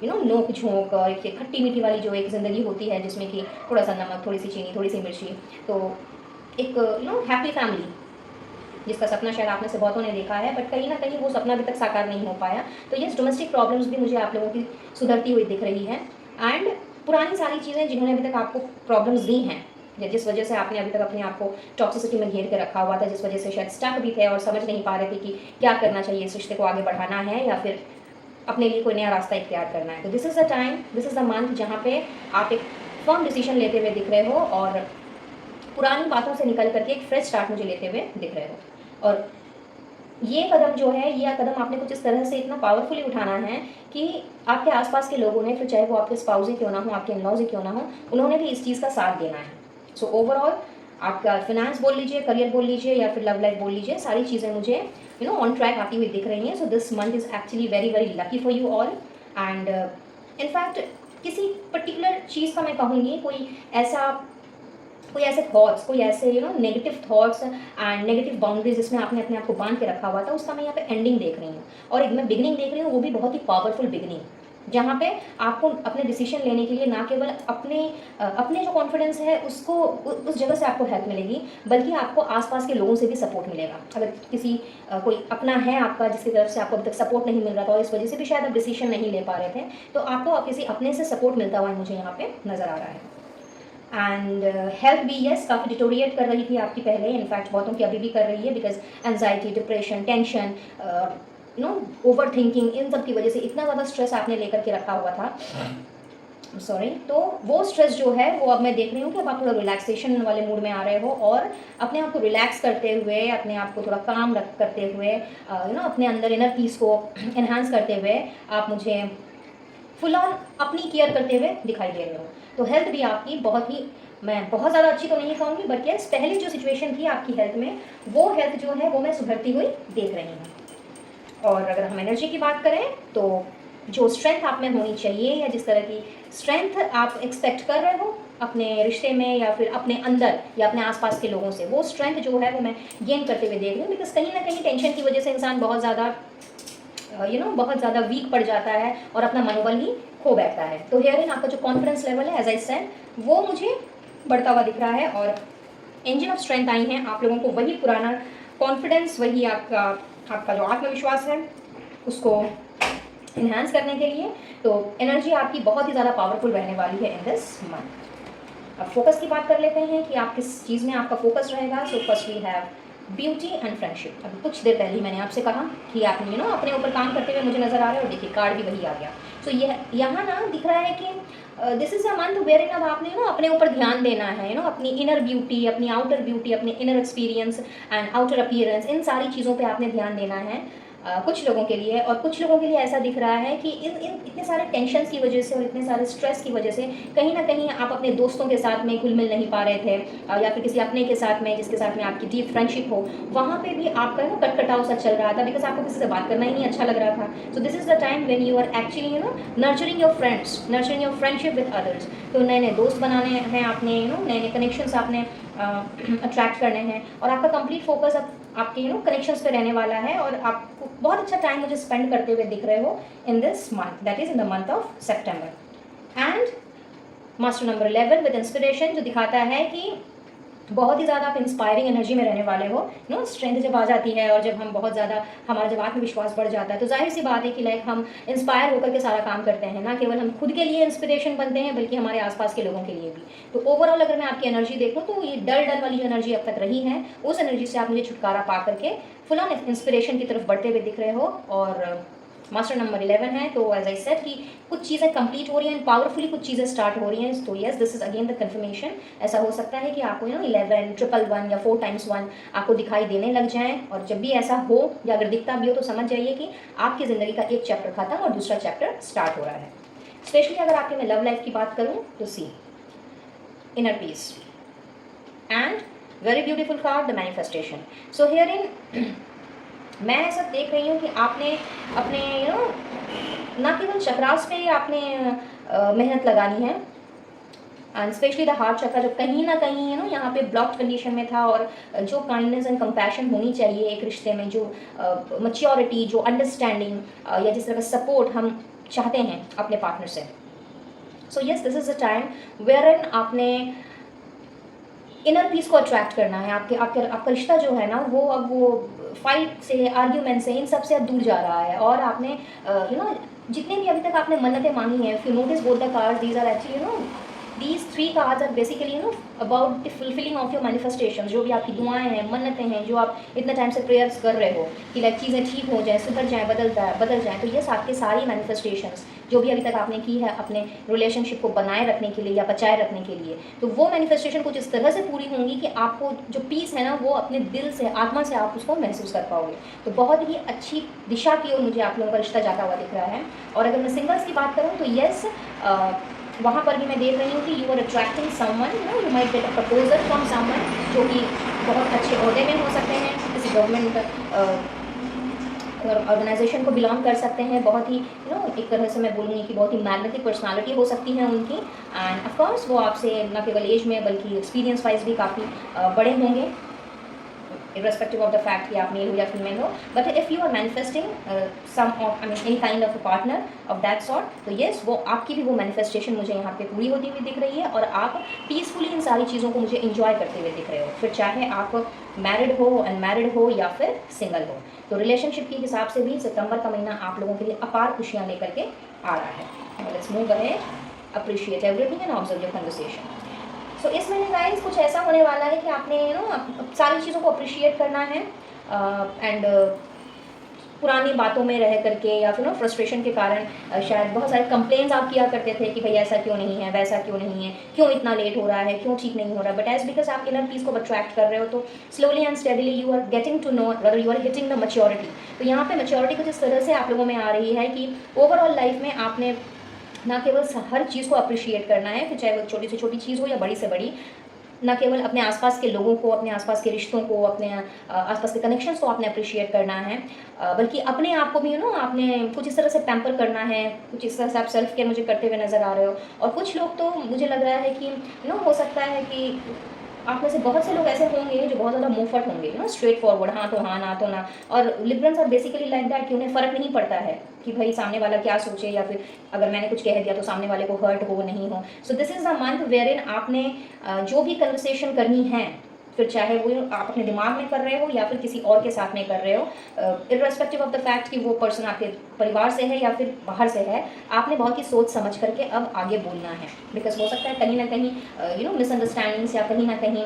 नोक झोंक और एक खट्टी मीठी वाली जो एक ज़िंदगी होती है जिसमें कि थोड़ा सा नमक, थोड़ी सी चीनी, थोड़ी सी मिर्ची, तो एक हैप्पी फैमिली, जिसका सपना शायद आप में से बहुतों ने देखा है, बट कहीं ना कहीं वो सपना अभी तक साकार नहीं हो पाया। तो यस, डोमेस्टिक प्रॉब्लम्स भी मुझे आप लोगों की सुधरती हुई दिख रही है। एंड पुरानी सारी चीज़ें जिन्होंने अभी तक आपको प्रॉब्लम्स दी हैं, या जिस वजह से आपने अभी तक अपने आप को टॉक्सिसिटी में घेर के रखा हुआ था, जिस वजह से शायद स्टक भी थे और समझ नहीं पा रहे थे कि क्या करना चाहिए, इस रिश्ते को आगे बढ़ाना है या फिर अपने लिए कोई नया रास्ता इख्तियार करना है। तो this is the time, this is the month जहाँ पे आप एक फर्म डिसीजन लेते हुए दिख रहे हो और पुरानी बातों से निकल करके एक फ्रेश स्टार्ट मुझे लेते हुए दिख रहे हो। और ये कदम जो है, ये कदम आपने कुछ इस तरह से इतना पावरफुली उठाना है कि आपके आसपास के लोगों ने, फिर चाहे वो आपके स्पाउस ही क्यों ना हो, आपके इन-लॉज ही क्यों ना हो, उन्होंने भी इस चीज़ का साथ देना है। सो ओवरऑल आपका फिनेंस बोल लीजिए, करियर बोल लीजिए या फिर लव लाइफ बोल लीजिए, सारी चीज़ें मुझे ऑन ट्रैक आती हुई दिख रही हैं। So this month is actually very very lucky for you all. And in fact किसी पर्टिकुलर चीज़ का मैं कहूँगी, कोई ऐसे थॉट्स, कोई ऐसे negative thoughts and negative boundaries जिसमें आपने अपने आप को बांध के रखा हुआ था, उसका मैं यहाँ पे एंडिंग देख रही हूँ। और एक मैं बिगिनिंग देख रही हूँ, वो भी बहुत ही पावरफुल बिगिनिंग, जहाँ पे आपको अपने डिसीजन लेने के लिए ना केवल अपने जो कॉन्फिडेंस है उसको उस जगह से आपको हेल्प मिलेगी, बल्कि आपको आसपास के लोगों से भी सपोर्ट मिलेगा। अगर किसी कोई अपना है आपका जिसकी तरफ से आपको अभी तक सपोर्ट नहीं मिल रहा था और इस वजह से भी शायद आप डिसीजन नहीं ले पा रहे थे, तो आपको किसी अपने से सपोर्ट मिलता हुआ मुझे यहाँ पे नज़र आ रहा है। एंड हेल्थ भी यस काफ़ी डिटोरिएट कर रही थी आपकी पहले, इनफैक्ट बहुतों की अभी भी कर रही है, because anxiety, depression, tension, overthinking, इन सब की वजह से इतना ज़्यादा स्ट्रेस आपने लेकर के रखा हुआ था। सॉरी। तो वो स्ट्रेस जो है वो अब मैं देख रही हूँ कि अब आप थोड़ा रिलैक्सेशन वाले मूड में आ रहे हो और अपने आप को रिलैक्स करते हुए, अपने आप को थोड़ा काम करते हुए, अपने अंदर इनर पीस को एनहांस करते हुए आप मुझे फुल ऑन अपनी केयर करते हुए दिखाई दे रहे हो। तो हेल्थ भी आपकी मैं बहुत ज़्यादा अच्छी तो नहीं कहूँगी, बट यस पहले जो सिचुएशन थी आपकी हेल्थ में, वो हेल्थ जो है वो मैं सुधरती हुई देख रही हूँ। और अगर हम एनर्जी की बात करें तो जो स्ट्रेंथ आप में होनी चाहिए या जिस तरह की स्ट्रेंथ आप एक्सपेक्ट कर रहे हो अपने रिश्ते में या फिर अपने अंदर या अपने आसपास के लोगों से, वो स्ट्रेंथ जो है वो मैं गेन करते हुए देख रही हूँ। बिकॉज कहीं ना कहीं टेंशन की वजह से इंसान बहुत ज़्यादा वीक पड़ जाता है और अपना मनोबल ही खो बैठता है। तो हियर इन आपका जो कॉन्फिडेंस लेवल है, एज आई सेड, वो मुझे बढ़ता हुआ दिख रहा है और इंजन ऑफ स्ट्रेंथ आई हैं आप लोगों को वही पुराना कॉन्फिडेंस, वही आपका जो आत्मविश्वास है उसको इन्हांस करने के लिए। तो एनर्जी आपकी बहुत ही ज़्यादा पावरफुल रहने वाली है इन दिस मंथ। अब फोकस की बात कर लेते हैं कि आप किस चीज़ में आपका फोकस रहेगा। So first we have beauty and friendship. अभी कुछ देर पहले ही मैंने आपसे कहा कि आप अपने ऊपर काम करते हुए मुझे नज़र आ रहे हैं और देखिए कार्ड भी वही आ गया। सो यहाँ ना दिख रहा है कि this is a month wherein अब आपने अपने ऊपर ध्यान देना है, अपनी इनर ब्यूटी, अपनी आउटर ब्यूटी, अपने inner experience and outer appearance, इन सारी चीज़ों पे आपने ध्यान देना है कुछ लोगों के लिए। और कुछ लोगों के लिए ऐसा दिख रहा है कि इन इतने सारे टेंशन की वजह से और इतने सारे स्ट्रेस की वजह से कहीं ना कहीं आप अपने दोस्तों के साथ में घुल मिल नहीं पा रहे थे, या फिर किसी अपने के साथ में जिसके साथ में आपकी डीप फ्रेंडशिप हो, वहाँ पे भी आपका कटकटाव सा चल रहा था, बिकॉज आपको किसी से बात करना ही नहीं अच्छा लग रहा था। So this is the time when you are actually nurturing your friends, nurturing your friendship with others. तो नए नए दोस्त बनाने हैं आपने, नए नए कनेक्शंस आपने अट्रैक्ट करने हैं और आपका कंप्लीट फोकस अब आपके कनेक्शंस पे रहने वाला है और आपको बहुत अच्छा टाइम मुझे स्पेंड करते हुए दिख रहे हो इन this month, that is in the month of September. And master number 11 with inspiration, जो दिखाता है कि बहुत ही ज़्यादा आप इंस्पायरिंग एनर्जी में रहने वाले हो। स्ट्रेंथ जब आ जाती है और जब हम बहुत ज़्यादा, हमारा जब आत्मविश्वास बढ़ जाता है, तो जाहिर सी बात है कि लाइक हम इंस्पायर होकर के सारा काम करते हैं, ना केवल हम खुद के लिए इंस्पिरेशन बनते हैं बल्कि हमारे आसपास के लोगों के लिए भी। तो ओवरऑल अगर मैं आपकी एनर्जी देखूँ तो ये डल वाली जो एनर्जी अब तक रही है, उस एनर्जी से आप मुझे छुटकारा पा करके फुल ऑन इंस्पिरेशन की तरफ बढ़ते हुए दिख रहे हो। और मास्टर नंबर 11 है, तो एज आई सेड कि कुछ चीज़ें कंप्लीट हो रही हैं, पावरफुली कुछ चीज़ें स्टार्ट हो रही हैं। तो yes, this is again the confirmation. ऐसा हो सकता है कि आपको 11, 111 या 4x1 आपको दिखाई देने लग जाएं, और जब भी ऐसा हो या अगर दिखता भी हो तो समझ जाइए कि आपकी ज़िंदगी का एक चैप्टर खत्म और दूसरा चैप्टर स्टार्ट हो रहा है। स्पेशली अगर आपके मैं लव लाइफ की बात करूँ तो see inner peace and very beautiful card the manifestation. So herein मैं ऐसा देख रही हूँ कि आपने अपने ना केवल चक्रास पे आपने मेहनत लगानी है, एंड स्पेशली द हार्ट चक्रा, जो कहीं ना कहीं यहाँ पे ब्लॉक्ड कंडीशन में था। और जो काइंडनेस एंड कंपैशन होनी चाहिए एक रिश्ते में, जो मैच्योरिटी, जो अंडरस्टैंडिंग या जिस तरह का सपोर्ट हम चाहते हैं अपने पार्टनर से। So yes, this is a time wherein आपने इनर पीस को अट्रैक्ट करना है। आपका रिश्ता जो है ना वो फाइट से, आर्ग्यूमेंट से, इन सब से अब दूर जा रहा है। और आपने जितने भी अभी तक आपने मन्नतें मांगी हैं, if you notice both the cards, these are actually these three cards are basically about the fulfilling of your manifestations। जो भी आपकी दुआएं हैं, मन्नतें हैं, जो आप इतने टाइम से प्रेयर्स कर रहे हो कि लाइक चीज़ें ठीक हो जाए, सुधर जाए, बदल जाए, तो ये आपके सारी मैनिफेस्टेशंस जो भी अभी तक आपने की है अपने रिलेशनशिप को बनाए रखने के लिए या बचाए रखने के लिए, तो वो मैनिफेस्टेशन कुछ इस तरह से पूरी होंगी कि आपको जो पीस है ना वो अपने दिल से, आत्मा से आप उसको महसूस कर पाओगे। तो बहुत ही अच्छी दिशा की ओर मुझे आप लोगों का रिश्ता जाता हुआ दिख रहा है। और अगर मैं सिंगल्स की बात करूँ तो येस, वहाँ पर भी मैं देख रही हूँ कि you are attracting someone, you might get a proposal from someone जो कि बहुत अच्छे ओहदे में हो सकते हैं, किसी गवर्नमेंट ऑर्गेनाइजेशन को बिलोंग कर सकते हैं, बहुत ही एक तरह से मैं बोलूँगी कि बहुत ही मैग्नेटिक पर्सनालिटी हो सकती है उनकी। एंड ऑफ कोर्स वो आपसे न केवल एज में बल्कि एक्सपीरियंस वाइज भी काफ़ी बड़े होंगे, irrespective of the fact कि आप मेल हो या फीमेल हो। But if you are manifesting any kind of a partner of that sort, तो येस वो आपकी भी वो मैनिफेस्टेशन मुझे यहाँ पे पूरी होती हुई दिख रही है और आप पीसफुली इन सारी चीज़ों को मुझे इंजॉय करते हुए दिख रहे हो, फिर चाहे आप मैरिड हो, अनमैरिड हो या फिर सिंगल हो। तो रिलेशनशिप के हिसाब से भी सितंबर का महीना आप लोगों के लिए अपार खुशियाँ लेकर के आ रहा है। Let's move ahead, appreciate everything and observe your conversation. So इस महीने गाइस कुछ ऐसा होने वाला है कि आपने सारी चीज़ों को अप्रिशिएट करना है एंड पुरानी बातों में रह करके या फिर फ्रस्ट्रेशन के कारण शायद बहुत सारे कंप्लेंट्स आप किया करते थे कि भाई ऐसा क्यों नहीं है, वैसा क्यों नहीं है, क्यों इतना लेट हो रहा है, क्यों ठीक नहीं हो रहा। बट एज बिकॉज आप इनर पीस को अट्रैक्ट कर रहे हो तो slowly and steadily you are getting to know whether you are hitting the maturity. तो यहाँ पे मैच्योरिटी कुछ इस तरह से आप लोगों में आ रही है कि ओवरऑल लाइफ में आपने ना केवल हर चीज़ को अप्रिशिएट करना है, फिर चाहे वो छोटी से छोटी चीज़ हो या बड़ी से बड़ी, ना केवल अपने आसपास के लोगों को, अपने आसपास के रिश्तों को, अपने आसपास के कनेक्शंस को आपने अप्रिशिएट करना है, बल्कि अपने आप को भी आपने कुछ इस तरह से पैम्पर करना है, कुछ इस तरह से आप सेल्फ केयर मुझे करते हुए नज़र आ रहे हो। और कुछ लोग तो मुझे लग रहा है कि हो सकता है कि आप में से बहुत से लोग ऐसे होंगे जो बहुत ज़्यादा मुंहफट होंगे, स्ट्रेट फॉरवर्ड, हाँ तो हाँ, ना तो ना। और liberals are basically like that कि उन्हें फ़र्क नहीं पड़ता है कि भाई सामने वाला क्या सोचे या फिर अगर मैंने कुछ कह दिया तो सामने वाले को हर्ट हो नहीं हो। So this is the month wherein आपने जो भी कन्वर्सेशन करनी है, फिर चाहे वो आप अपने दिमाग में कर रहे हो या फिर किसी और के साथ में कर रहे हो, इर्रेस्पेक्टिव ऑफ द फैक्ट कि वो पर्सन आपके परिवार से है या फिर बाहर से है, आपने बहुत ही सोच समझ करके अब आगे बोलना है। बिकॉज हो सकता है कहीं ना कहीं मिसअंडरस्टैंडिंग्स या कहीं ना कहीं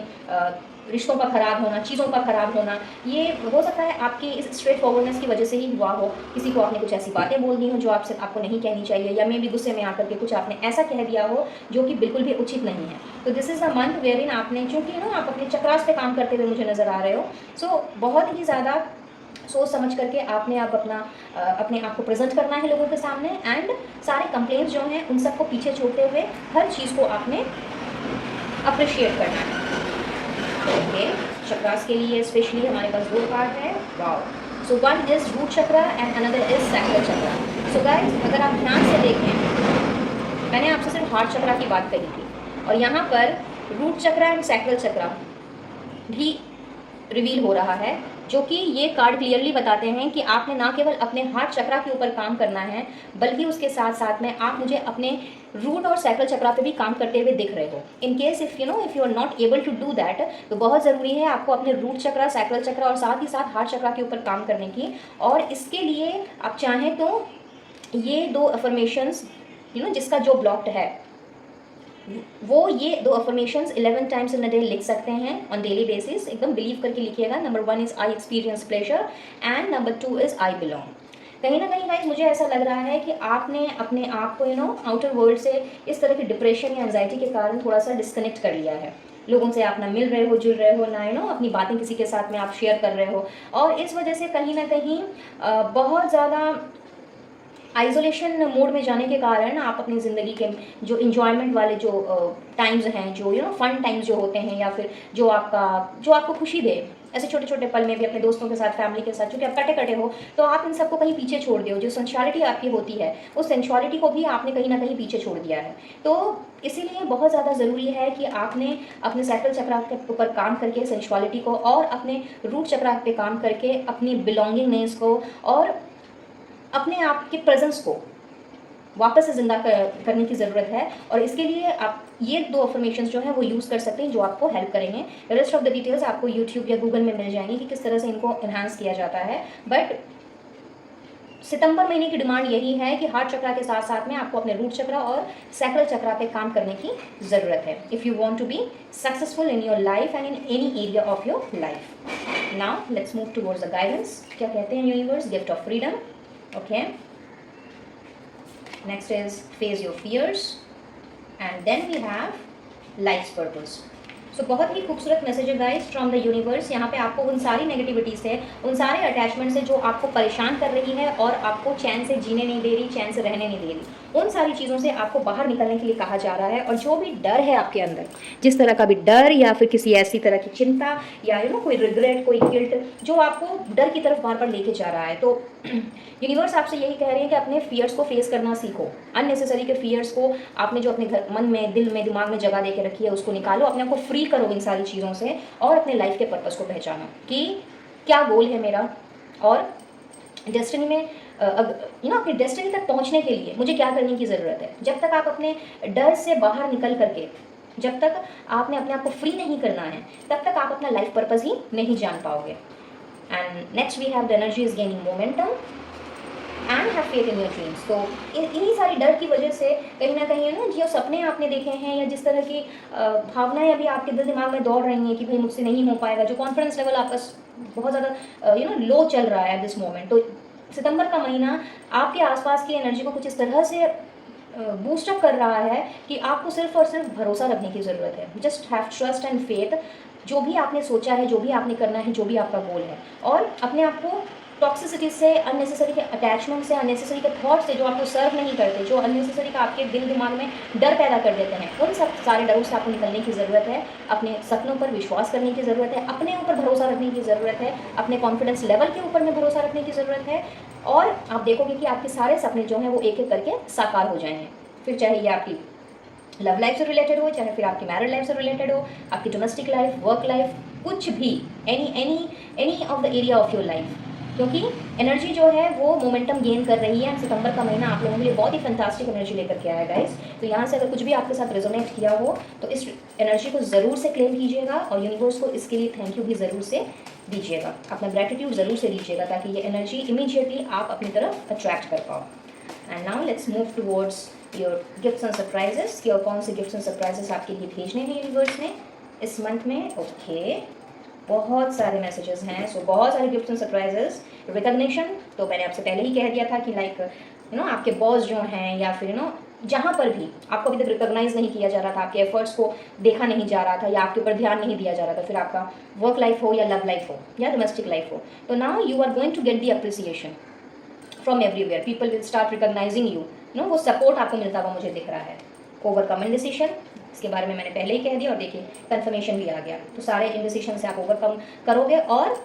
रिश्तों का ख़राब होना, चीज़ों का ख़राब होना, ये हो सकता है आपकी इस स्ट्रेट फॉरवर्डनेस की वजह से ही हुआ हो। किसी को आपने कुछ ऐसी बातें बोल दी हो जो आपको नहीं कहनी चाहिए, या मे भी गुस्से में आकर के कुछ आपने ऐसा कह दिया हो जो कि बिल्कुल भी उचित नहीं है। तो this is a month wherein आपने, चूँकि आप अपने चक्रास पे काम करते हुए मुझे नज़र आ रहे हो, सो बहुत ही ज़्यादा सोच समझ करके आपने अब अपने आप को प्रेजेंट करना है लोगों के सामने, एंड सारे कंप्लेंट्स जो हैं उन सबको पीछे छोड़ते हुए हर चीज़ को आपने अप्रिशिएट करना है। ओके, चक्रास के लिए स्पेशली हमारे पास 2 कार्ड है। Wow, so one is root chakra and another is sacral chakra. So guys अगर आप ध्यान से देखें, मैंने आपसे सिर्फ हार्ट चक्रा की बात कही थी और यहाँ पर रूट चक्रा एंड सैक्रल चक्रा भी रिवील हो रहा है, जो कि ये कार्ड क्लियरली बताते हैं कि आपने ना केवल अपने हार्ट चक्रा के ऊपर काम करना है, बल्कि उसके साथ साथ में आप मुझे अपने रूट और सैक्रल चक्रा पे भी काम करते हुए दिख रहे हो। In case if you are not able to do that, तो बहुत ज़रूरी है आपको अपने रूट चक्रा, सैक्रल चक्रा और साथ ही साथ हार्ट चक्रा के ऊपर काम करने की। और इसके लिए आप चाहें तो ये 2 अफर्मेशंस जिसका जो ब्लॉक्ड है वो ये 2 affirmations 11 times in a day लिख सकते हैं ऑन डेली बेसिस। एकदम बिलीव करके लिखिएगा। Number 1 is I experience pleasure and number 2 is I belong. कहीं ना कहीं गाइस मुझे ऐसा लग रहा है कि आपने अपने आप को आउटर वर्ल्ड से इस तरह की डिप्रेशन या एंजाइटी के कारण थोड़ा सा डिस्कनेक्ट कर लिया है। लोगों से आप ना मिल रहे हो, जुड़ रहे हो, ना अपनी बातें किसी के साथ में आप शेयर कर रहे हो, और इस वजह से कहीं ना कहीं बहुत ज़्यादा आइसोलेशन मोड में जाने के कारण आप अपनी ज़िंदगी के जो इन्जॉयमेंट वाले जो टाइम्स हैं, जो फन टाइम्स जो होते हैं, या फिर जो आपको खुशी दे, ऐसे छोटे छोटे पल में भी अपने दोस्तों के साथ, फैमिली के साथ, क्योंकि आप कटे कटे हो तो आप इन सबको कहीं पीछे छोड़ दो। जो सेंशुअलिटी आपकी होती है उस सेंशुअलिटी को भी आपने कहीं ना कहीं पीछे छोड़ दिया है। तो इसीलिए बहुत ज़्यादा ज़रूरी है कि आपने अपने सैक्रल चक्रा के ऊपर काम करके सेंशुअलिटी को, और अपने रूट चक्रा पे काम करके अपनी बिलोंगिंगनेस को, और अपने आप के प्रेजेंस को वापस से ज़िंदा करने की ज़रूरत है। और इसके लिए आप ये 2 अफर्मेशंस जो हैं वो यूज़ कर सकते हैं, जो आपको हेल्प करेंगे। रेस्ट ऑफ द डिटेल्स आपको यूट्यूब या गूगल में मिल जाएंगी कि किस तरह से इनको एनहांस किया जाता है। बट सितंबर महीने की डिमांड यही है कि हार्ट चक्रा के साथ साथ में आपको अपने रूट चक्रा और सैक्रल चक्रा पे काम करने की ज़रूरत है, if you want to be successful in your life and in any area of your life. Now let's move towards the guidance. क्या कहते हैं universe? Gift of freedom. Okay, next is face your fears and then we have life's purpose. So बहुत ही खूबसूरत message है guys from the universe. यहाँ पे आपको उन सारी नेगेटिविटी से, उन सारे अटैचमेंट से जो आपको परेशान कर रही है और आपको चैन से जीने नहीं दे रही, चैन से रहने नहीं दे रही, उन सारी चीज़ों से आपको बाहर निकलने के लिए कहा जा रहा है। और जो भी डर है आपके अंदर, जिस तरह का भी डर या फिर किसी ऐसी तरह की चिंता या कोई रिग्रेट, कोई गिल्ट जो आपको डर की तरफ बार बार लेके जा रहा है, तो यूनिवर्स आपसे यही कह रहे हैं कि अपने फियर्स को फेस करना सीखो। अननेसेसरी के फियर्स को आपने जो अपने घर, मन में, दिल में, दिमाग में जगह दे के रखी है, उसको निकालो, अपने आप को फ्री करो इन सारी चीज़ों से और अपने लाइफ के पर्पस को पहचानो कि क्या गोल है मेरा और डेस्टिनी में अपनी डेस्टिनी तक पहुंचने के लिए मुझे क्या करने की ज़रूरत है। जब तक आप अपने डर से बाहर निकल करके, जब तक आपने अपने आप को फ्री नहीं करना है, तब तक आप अपना लाइफ पर्पस ही नहीं जान पाओगे। And next we have the energy is gaining momentum and have faith in your dreams. तो इन्हीं सारी डर की वजह से कहीं ना कहीं जो सपने आपने देखे हैं या जिस तरह की भावनाएं अभी आपके दिल दिमाग में दौड़ रही हैं कि भाई मुझसे नहीं हो पाएगा, जो कॉन्फिडेंस लेवल आपका बहुत ज़्यादा लो चल रहा है दिस मोमेंट, तो सितंबर का महीना आपके आसपास की एनर्जी को कुछ इस तरह से बूस्टअप कर रहा है कि आपको सिर्फ और सिर्फ भरोसा रखने की ज़रूरत है। Just have trust and faith. जो भी आपने सोचा है, जो भी आपने करना है, जो भी आपका गोल है, और अपने आप को टॉक्सिसिटी से, अननेसेसरी के अटैचमेंट से, अननेसेसरी के थॉट से जो आपको सर्व नहीं करते, जो अननेसेसरी का आपके दिल दिमाग में डर पैदा कर देते हैं, उन सब सारे डरों से आपको निकलने की ज़रूरत है। अपने सपनों पर विश्वास करने की ज़रूरत है, अपने ऊपर भरोसा रखने की ज़रूरत है, अपने कॉन्फिडेंस लेवल के ऊपर में भरोसा रखने की ज़रूरत है। और आप देखोगे कि आपके सारे सपने जो हैं वो एक एक करके साकार हो जाएंगे। फिर चाहे ये आपकी लव लाइफ से रिलेटेड हो, चाहे फिर आपकी मैरिड लाइफ से रिलेटेड हो, आपकी डोमेस्टिक लाइफ, वर्क लाइफ, कुछ भी, any of the area of your life. क्योंकि एनर्जी जो है वो मोमेंटम गेन कर रही है। सितंबर का महीना आप लोगों के लिए बहुत ही फैंटास्टिक एनर्जी लेकर के आया गाइस। तो यहाँ से अगर कुछ भी आपके साथ रेजोनेट किया हो तो इस एनर्जी को ज़रूर से क्लेम कीजिएगा और यूनिवर्स को इसके लिए थैंक यू भी ज़रूर से दीजिएगा, अपना ग्रेटिट्यूड ज़रूर से दीजिएगा, ताकि ये एनर्जी इमीडिएटली आप अपनी तरफ अट्रैक्ट कर पाओ। And now let's move towards your gifts and surprises कि और कौन से गिफ्ट्स एंड सरप्राइजेस आपके लिए भेजने हैं यूनिवर्स ने इस मंथ में। ओके, बहुत सारे मैसेजेस हैं, सो बहुत सारे गिफ्ट्स एंड सरप्राइजेस। रिकग्निशन तो मैंने आपसे पहले ही कह दिया था कि लाइक आपके बॉस जो हैं या फिर जहाँ पर भी आपको अभी तक रिकॉग्नाइज नहीं किया जा रहा था, आपके एफर्ट्स को देखा नहीं जा रहा था या आपके ऊपर ध्यान नहीं दिया जा रहा था, फिर आपका वर्क लाइफ हो या लव लाइफ हो या डोमेस्टिक लाइफ हो, तो now you are going to get the appreciation from everywhere. People will start recognising you, वो सपोर्ट आपको मिलता हुआ मुझे दिख रहा है। ओवरकम इंडिसिशन, इसके बारे में मैंने पहले ही कह दिया और देखिए कंफर्मेशन भी आ गया। तो सारे इंडिसिशन से आप ओवरकम करोगे और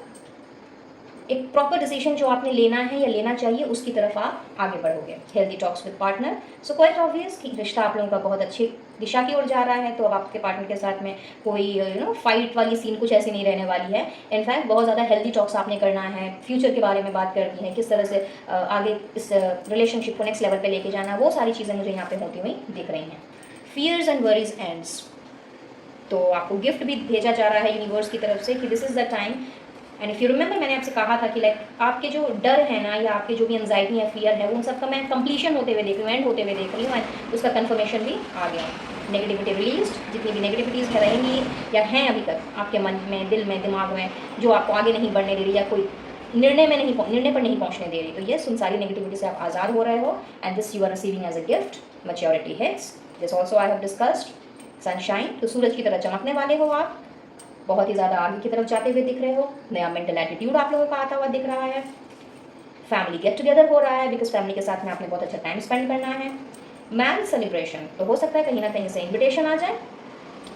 एक प्रॉपर डिसीजन जो आपने लेना है या लेना चाहिए उसकी तरफ आप आगे बढ़ोगे। Healthy talks with partner, so quite obvious कि रिश्ता आप लोगों का बहुत अच्छी दिशा की ओर जा रहा है। तो अब आपके पार्टनर के साथ में कोई फाइट वाली सीन कुछ ऐसी नहीं रहने वाली है। इनफैक्ट बहुत ज़्यादा हेल्दी टॉक्स आपने करना है, फ्यूचर के बारे में बात करनी है, किस तरह से आगे इस रिलेशनशिप को नेक्स्ट लेवल पे लेके जाना है, वो सारी चीज़ें मुझे यहाँ पे होती हुई दिख रही हैं। फियर्स एंड वरीज एंड्स, तो आपको गिफ्ट भी भेजा जा रहा है यूनिवर्स की तरफ से कि this is the time. And if you remember मैंने आपसे कहा था कि लाइक आपके जो डर है ना या आपके जो भी एंजाइटी या फियर है उन सब का मैं कंप्लीशन होते हुए देख रही हूँ, एंड होते हुए देख रही हूँ, एंड उसका कंफर्मेशन भी आ गया। नेगेटिविटी रिलीज, जितनी भी नेगेटिविटीज़ रहेंगी या हैं अभी तक आपके मन में, दिल में, दिमाग में, जो आपको आगे नहीं बढ़ने दे रही या कोई निर्णय पर नहीं पहुँचने दे रही, तो ये उन सारी नेगेटिविटी से आप आज़ाद हो रहे हो। And this you are receiving as a gift. Maturity hits, this also I have discussed. Sunshine, तो सूरज की तरह चमकने वाले हो आप, बहुत ही ज़्यादा आगे की तरफ जाते हुए दिख रहे हो, नया मेंटल एटीट्यूड आप लोगों का आता हुआ दिख रहा है। फैमिली गेट टुगेदर हो रहा है बिकॉज फैमिली के साथ में आपने बहुत अच्छा टाइम स्पेंड करना है। मैरिज सेलिब्रेशन, तो हो सकता है कहीं ना कहीं से इन्विटेशन आ जाए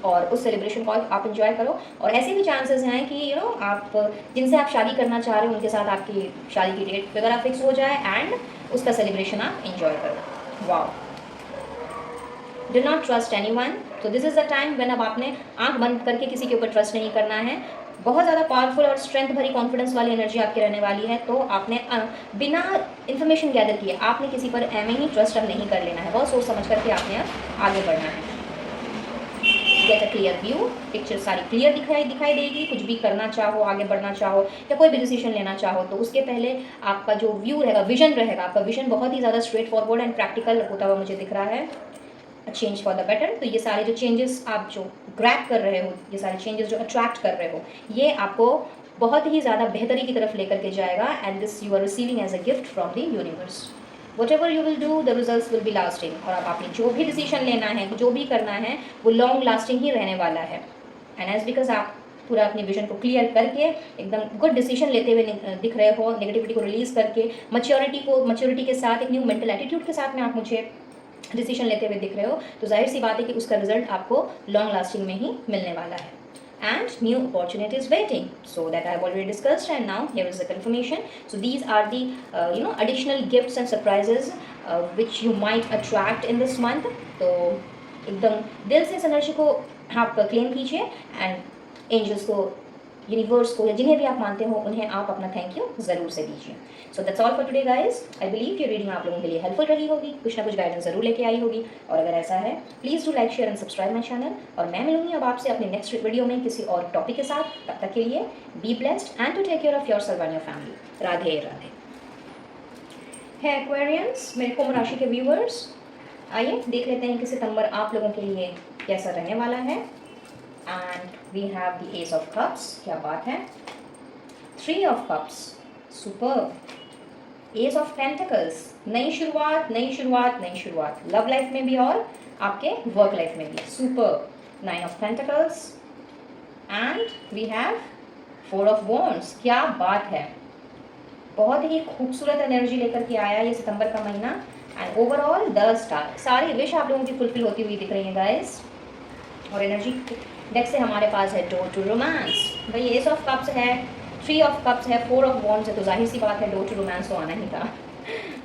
और उस सेलिब्रेशन को आप एंजॉय करो। और ऐसे भी चांसेस हैं कि आप जिनसे आप शादी करना चाह रहे हो उनके साथ आपकी शादी की डेट वगैरह फिक्स हो जाए एंड उसका सेलिब्रेशन आप एंजॉय करो। Wow, do not trust anyone, तो this is the time when अब आपने आंख बंद करके किसी के ऊपर ट्रस्ट नहीं करना है। बहुत ज़्यादा पावरफुल और स्ट्रेंथ भरी कॉन्फिडेंस वाली एनर्जी आपकी रहने वाली है। तो आपने बिना इन्फॉर्मेशन गैदर किए आपने किसी पर एवं ही ट्रस्ट अब नहीं कर लेना है, बहुत सोच समझ करके आपने आगे बढ़ना है। Get a clear view, picture सारी क्लियर दिखाई देगी। कुछ भी करना चाहो, आगे बढ़ना चाहो या कोई भी डिसीजन लेना चाहो तो उसके पहले आपका जो व्यू रहेगा, विजन रहेगा, आपका विजन बहुत ही ज़्यादा स्ट्रेट फॉरवर्ड एंड प्रैक्टिकल होता हुआ मुझे दिख रहा है। Change for the better. तो ये सारे जो चेंजेस आप जो ग्रैब कर रहे हो, ये सारे चेंजेस जो अट्रैक्ट कर रहे हो, ये आपको बहुत ही ज़्यादा बेहतरी की तरफ लेकर के जाएगा। And this you are receiving as a gift from the universe. Whatever you will do, the result will be lasting. और अब आपने जो भी डिसीजन लेना है, जो भी करना है, वो लॉन्ग लास्टिंग ही रहने वाला है। एंड एज बिकॉज आप पूरा अपने विजन को क्लियर करके एकदम गुड डिसीजन लेते हुए दिख रहे हो, नेगेटिविटी को रिलीज करके मैच्योरिटी के साथ, एक न्यू मेंटल एटीट्यूड के साथ में आप मुझे डिसीजन लेते हुए दिख रहे हो, तो जाहिर सी बात है कि उसका रिजल्ट आपको लॉन्ग लास्टिंग में ही मिलने वाला है। And new opportunities waiting, so that I have already discussed, and now here is the confirmation. So these are the additional gifts and surprises which you might attract in this month. तो एकदम दिल से इस energy को आप claim कीजिए and angels को, universe को, या जिन्हें भी आप मानते हो उन्हें आप अपना थैंक यू ज़रूर से दीजिए। So that's all for today guys. I believe ये रीडिंग आप लोगों के लिए हेल्पफुल रही होगी, कुछ ना कुछ गाइडेंस ज़रूर लेके आई होगी। और अगर ऐसा है please do like, share and subscribe my channel. और मैं मिलूंगी अब आपसे अपने नेक्स्ट वीडियो में किसी और टॉपिक के साथ। तब तक के लिए be blessed and to take care of yourself and your family. Radhe Radhe. Hi Aquarians, मेरे कुंभ राशि के व्यूअर्स, आइए देख लेते हैं कि सितंबर आप लोगों के लिए कैसा रहने वाला है। And we have the ace of cups, क्या बात है, 3 of cups, superb, ace of pentacles, नई शुरुआत, नई शुरुआत, नई शुरुआत, लव लाइफ में भी और आपके वर्क लाइफ में भी, superb, 9 of pentacles, and we have 4 of wands, क्या बात है, बहुत ही खूबसूरत एनर्जी लेकर के आया ये सितंबर का महीना। एंड ओवरऑल 10 स्टार, सारी विश आप लोगों की फुलफिल होती हुई दिख रही है गाइस। और एनर्जी डेक से हमारे पास है डोर टू रोमांस, भाई एस ऑफ कप्स है, 3 ऑफ कप्स है, 4 ऑफ वॉन्ड्स है, तो जाहिर सी बात है डोर टू रोमांस तो आना ही था।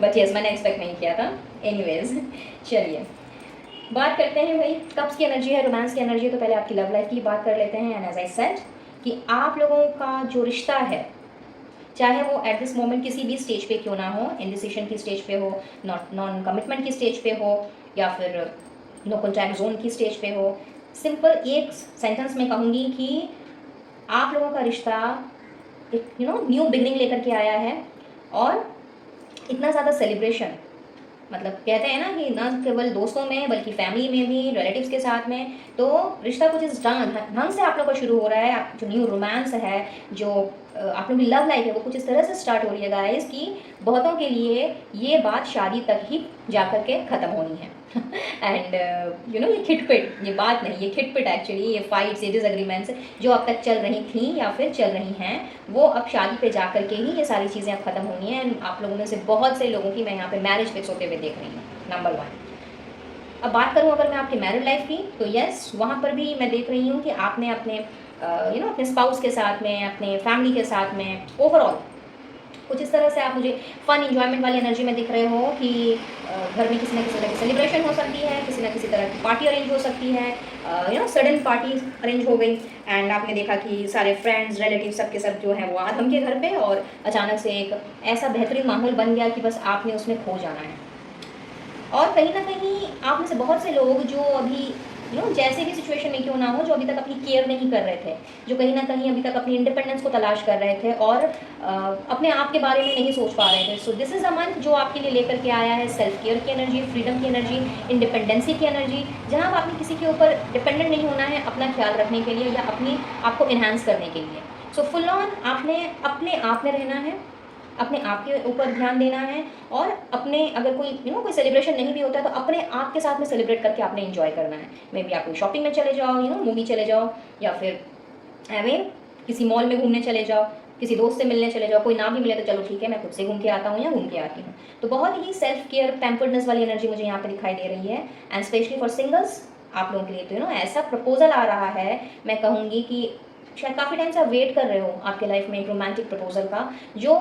बट यस, मैंने एक्सपेक्ट नहीं किया था। एनीवेज चलिए बात करते हैं, भाई कप्स की एनर्जी है, रोमांस की एनर्जी है, तो पहले आपकी लव लाइफ की बात कर लेते हैं। एंड एज आई सेड कि आप लोगों का जो रिश्ता है, चाहे वो एट दिस मोमेंट किसी भी स्टेज पे क्यों ना हो, इंडिसिशन की स्टेज पे हो, नॉन कमिटमेंट की स्टेज पे हो, या फिर नो कॉन्टैक्ट जोन की स्टेज पे हो, सिंपल एक सेंटेंस में कहूँगी कि आप लोगों का रिश्ता एक न्यू बिगनिंग लेकर के आया है। और इतना ज़्यादा सेलिब्रेशन, मतलब कहते हैं ना कि न केवल दोस्तों में बल्कि फैमिली में भी, रिलेटिव्स के साथ में, तो रिश्ता कुछ इस ढंग से आप लोग का शुरू हो रहा है। जो न्यू रोमांस है, जो आप लोग की लव लाइफ है, वो कुछ इस तरह से स्टार्ट हो रही है गाइस कि बहुतों के लिए ये बात शादी तक ही जा कर के ख़त्म होनी है। एंड ये खिटपिट, ये बात नहीं, ये खिटपिट एक्चुअली, ये फाइट्स, ये डिसएग्रीमेंट्स जो अब तक चल रही थी या फिर चल रही हैं, वो अब शादी पे जा कर के ही ये सारी चीज़ें अब ख़त्म होनी है। एंड आप लोगों में से बहुत से लोगों की मैं यहाँ पे मैरिज फिक्स होते हुए देख रही हूँ, नंबर 1। अब बात करूँ अगर मैं आपकी मैरिड लाइफ की, तो यस, वहाँ पर भी मैं देख रही हूँ कि आपने अपने अपने स्पाउस के साथ में, अपने फैमिली के साथ में, ओवरऑल कुछ इस तरह से आप मुझे फन इंजॉयमेंट वाली एनर्जी में दिख रहे हो कि घर में किसी न किसी तरह की सेलिब्रेशन हो सकती है, किसी न किसी तरह की पार्टी अरेंज हो सकती है, सडन पार्टी अरेंज हो गई। एंड आपने देखा कि सारे फ्रेंड्स, रिलेटिव सब के सब जो है वो आधम के घर पे, और अचानक से एक ऐसा बेहतरीन माहौल बन गया कि बस आपने उसमें खो जाना है। और कहीं ना कहीं आप में से बहुत से लोग जो अभी जैसे भी सिचुएशन में क्यों ना हो, जो अभी तक अपनी केयर नहीं कर रहे थे, जो कहीं ना कहीं अभी तक अपनी इंडिपेंडेंस को तलाश कर रहे थे और अपने आप के बारे में नहीं सोच पा रहे थे। सो दिस इज़ अ मंथ जो आपके लिए लेकर के आया है सेल्फ केयर की एनर्जी, फ्रीडम की एनर्जी, इंडिपेंडेंसी की एनर्जी, जहाँ आपने किसी के ऊपर डिपेंडेंट नहीं होना है अपना ख्याल रखने के लिए या अपनी आपको इन्हांस करने के लिए। सो फुल ऑन आपने अपने आप में रहना है, अपने आप के ऊपर ध्यान देना है, और अपने अगर कोई कोई सेलिब्रेशन नहीं भी होता है तो अपने आप के साथ में सेलिब्रेट करके आपने एंजॉय करना है। मे बी आप कोई शॉपिंग में चले जाओ, मूवी चले जाओ, या फिर किसी मॉल में घूमने चले जाओ, किसी दोस्त से मिलने चले जाओ। कोई ना भी मिले तो चलो ठीक है, मैं खुद से घूम के आता हूँ या घूम के आती हूँ। तो बहुत ही सेल्फ केयर, पैम्पर्डनेस वाली एनर्जी मुझे यहाँ पे दिखाई दे रही है। एंड स्पेशली फॉर सिंगल्स आप लोगों के लिए तो ऐसा प्रपोजल आ रहा है, मैं कहूँगी कि शायद काफ़ी टाइम से आप वेट कर रहे हो आपके लाइफ में एक रोमांटिक प्रपोजल का, जो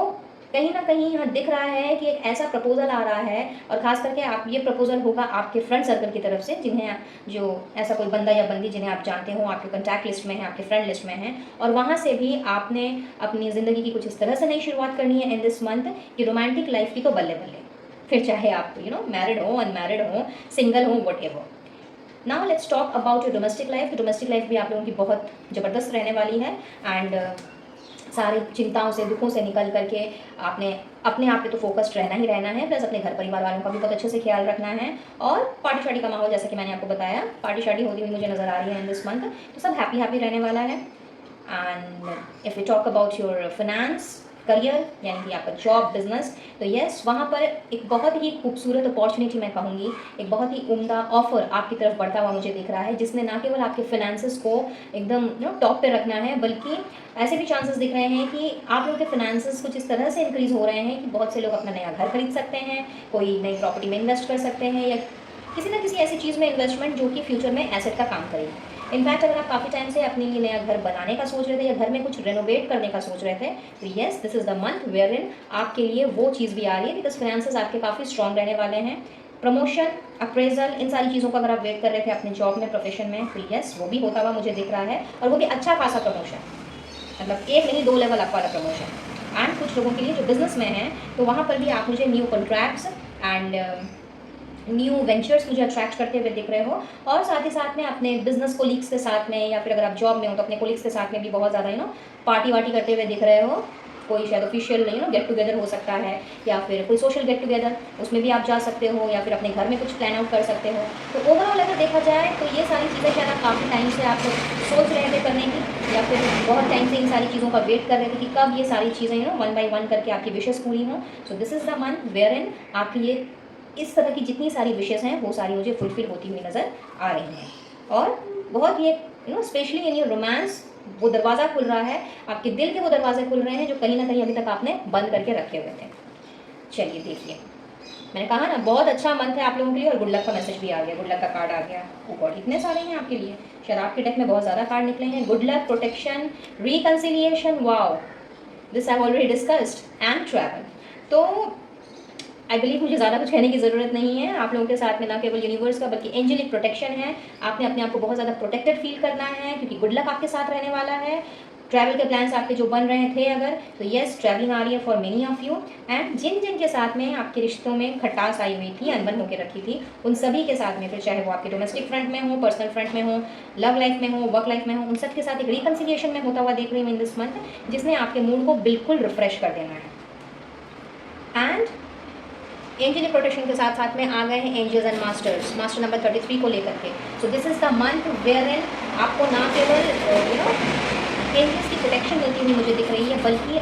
कहीं ना कहीं यहाँ दिख रहा है कि एक ऐसा प्रपोजल आ रहा है, और खास करके आप ये प्रपोजल होगा आपके फ्रेंड सर्कल की तरफ से, जिन्हें जो ऐसा कोई बंदा या बंदी जिन्हें आप जानते हो, आपके कॉन्टैक्ट लिस्ट में है, आपके फ्रेंड लिस्ट में है, और वहाँ से भी आपने अपनी ज़िंदगी की कुछ इस तरह से नई शुरुआत करनी है इन दिस मंथ कि रोमांटिक लाइफ की तो बल्ले बल्ले, फिर चाहे आप मैरिड हो, अनमैरिड हो, सिंगल हो, what ever. Now let's talk about your domestic life. तो डोमेस्टिक लाइफ भी आप लोगों की बहुत ज़बरदस्त रहने वाली है, एंड सारी चिंताओं से, दुखों से निकल करके आपने अपने आप पे तो फोकस्ड रहना ही रहना है, प्लस अपने घर परिवार वालों का भी बहुत अच्छे से ख्याल रखना है। और पार्टी शार्टी का माहौल, जैसे कि मैंने आपको बताया, पार्टी शार्टी होती हुई मुझे नज़र आ रही है इन दिस मंथ, तो सब हैप्पी हैप्पी रहने वाला है। And if you talk about your finance, career, यानी कि आपका जॉब, बिजनेस, तो यस, वहाँ पर एक बहुत ही खूबसूरत अपॉर्चुनिटी, मैं कहूँगी एक बहुत ही उम्दा ऑफर आपकी तरफ बढ़ता हुआ मुझे दिख रहा है, जिसने ना केवल आपके फाइनेंसेस को एकदम टॉप पे रखना है, बल्कि ऐसे भी चांसेस दिख रहे हैं कि आप लोगों के फाइनेंसेस कुछ इस तरह से इंक्रीज हो रहे हैं कि बहुत से लोग अपना नया घर खरीद सकते हैं, कोई नई प्रॉपर्टी में इन्वेस्ट कर सकते हैं, या किसी ना किसी ऐसी चीज़ में इन्वेस्टमेंट जो कि फ्यूचर में एसेट का काम करेगी। इनफैक्ट अगर आप काफ़ी टाइम से अपने लिए नया घर बनाने का सोच रहे थे, या घर में कुछ रेनोवेट करने का सोच रहे थे, तो yes, this is the month wherein आपके लिए वो चीज़ भी आ रही है, बिकॉज फाइनेंसेस आपके काफ़ी स्ट्रॉन्ग रहने वाले हैं। प्रमोशन, अप्रेजल, इन सारी चीज़ों का अगर आप वेट कर रहे थे अपने जॉब में, प्रोफेशन में, तो येस, वो भी होता हुआ मुझे दिख रहा है, और वो भी अच्छा खासा प्रमोशन, मतलब एक नहीं 2 लेवल अप वाला प्रमोशन। एंड कुछ लोगों के लिए जो बिजनेस में हैं, तो वहाँ पर भी आप मुझे new contracts and new ventures मुझे अट्रैक्ट करते हुए दिख रहे हो, और साथ ही साथ में अपने बिजनेस कोलीग्स के साथ में, या फिर अगर आप जॉब में हो तो अपने कोलीग्स के साथ में भी बहुत ज़्यादा पार्टी वार्टी करते हुए दिख रहे हो। कोई शायद ऑफिशियल गेट टुगेदर हो सकता है, या फिर कोई सोशल गेट टुगेदर, उसमें भी आप जा सकते हो, या फिर अपने घर में कुछ प्लान आउट कर सकते हो। तो ओवरऑल अगर देखा जाए तो ये सारी चीज़ें शायद आप काफ़ी टाइम से आप सोच रहे थे करने की, या फिर बहुत टाइम से इन सारी चीज़ों का वेट कर रहे थे कि कब ये सारी चीज़ें वन बाई वन करके आपकी विशेज़ पूरी हों। So this is the month wherein आपकी ये इस तरह की जितनी सारी विशेज़ हैं वो सारी मुझे फुलफिल होती हुई नज़र आ रही हैं, और बहुत ही स्पेशली इन योर रोमांस वो दरवाज़ा खुल रहा है, आपके दिल के वो दरवाजे खुल रहे हैं जो कहीं ना कहीं अभी तक आपने बंद करके रखे हुए थे। चलिए देखिए, मैंने कहा ना बहुत अच्छा मंथ है आप लोगों के लिए, और गुड लक का मैसेज भी आ गया, गुड लक का कार्ड आ गया। वो गॉड, इतने सारे हैं आपके लिए, शायद आपके डेक में बहुत ज़्यादा कार्ड निकले हैं। Good luck, protection, reconciliation, wow, this I already discussed, and travel. तो आई बिलीव मुझे ज़्यादा कुछ कहने की ज़रूरत नहीं है। आप लोगों के साथ में ना केवल यूनिवर्स का बल्कि एंजेलिक प्रोटेक्शन है। आपने अपने आप को बहुत ज़्यादा प्रोटेक्टेड फील करना है, क्योंकि गुड लक आपके साथ रहने वाला है। ट्रैवल के प्लान्स आपके जो बन रहे थे अगर, तो येस, ट्रैवलिंग आ रही है for many of you. And जिन जिन के साथ में आपके रिश्तों में खटास आई हुई थी, अनबन होकर रखी थी, उन सभी के साथ में, फिर चाहे वो आपके डोमेस्टिक फ्रंट में हो, पर्सनल फ्रंट में हो, लव लाइफ में हो, वर्क लाइफ में हो, उन सब के साथ एक रिकन्सिलिएशन में होता हुआ देख रही हूँ इन दिस मंथ, जिसने आपके मूड को बिल्कुल रिफ्रेश कर देना है। एंड एंजलिक प्रोटेक्शन के साथ साथ में आ गए हैं angels and masters, master number 33 को लेकर के। So this is the month wherein आपको ना केवल एंजल्स की प्रोटेक्शन मिलती हुई मुझे दिख रही है, बल्कि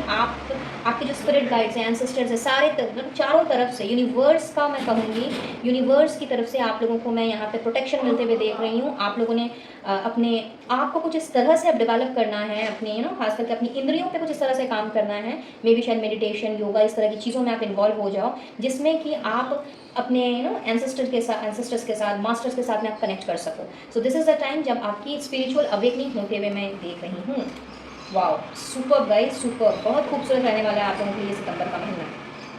आपके जो स्पिरिट गाइड्स हैं, एंसेस्टर्स हैं, सारे मतलब चारों तरफ से यूनिवर्स का, मैं कहूँगी यूनिवर्स की तरफ से आप लोगों को मैं यहाँ पे प्रोटेक्शन मिलते हुए देख रही हूँ। आप लोगों ने अपने आप को कुछ इस तरह से अब डेवलप करना है, अपने खास करके अपनी इंद्रियों पे कुछ इस तरह से काम करना है, मे बी शायद मेडिटेशन, योगा, इस तरह की चीज़ों में आप इन्वॉल्व हो जाओ, जिसमें कि आप अपने एंसेस्टर्स के साथ, मास्टर्स के साथ में आप कनेक्ट कर सको। सो दिस इज़ द टाइम जब आपकी स्पिरिचुअल अवेकनिंग होते हुए मैं देख रही हूँ। वाओ, सुपर गाइस, सुपर, बहुत खूबसूरत रहने वाला है आप लोगों के लिए सितंबर का महीना।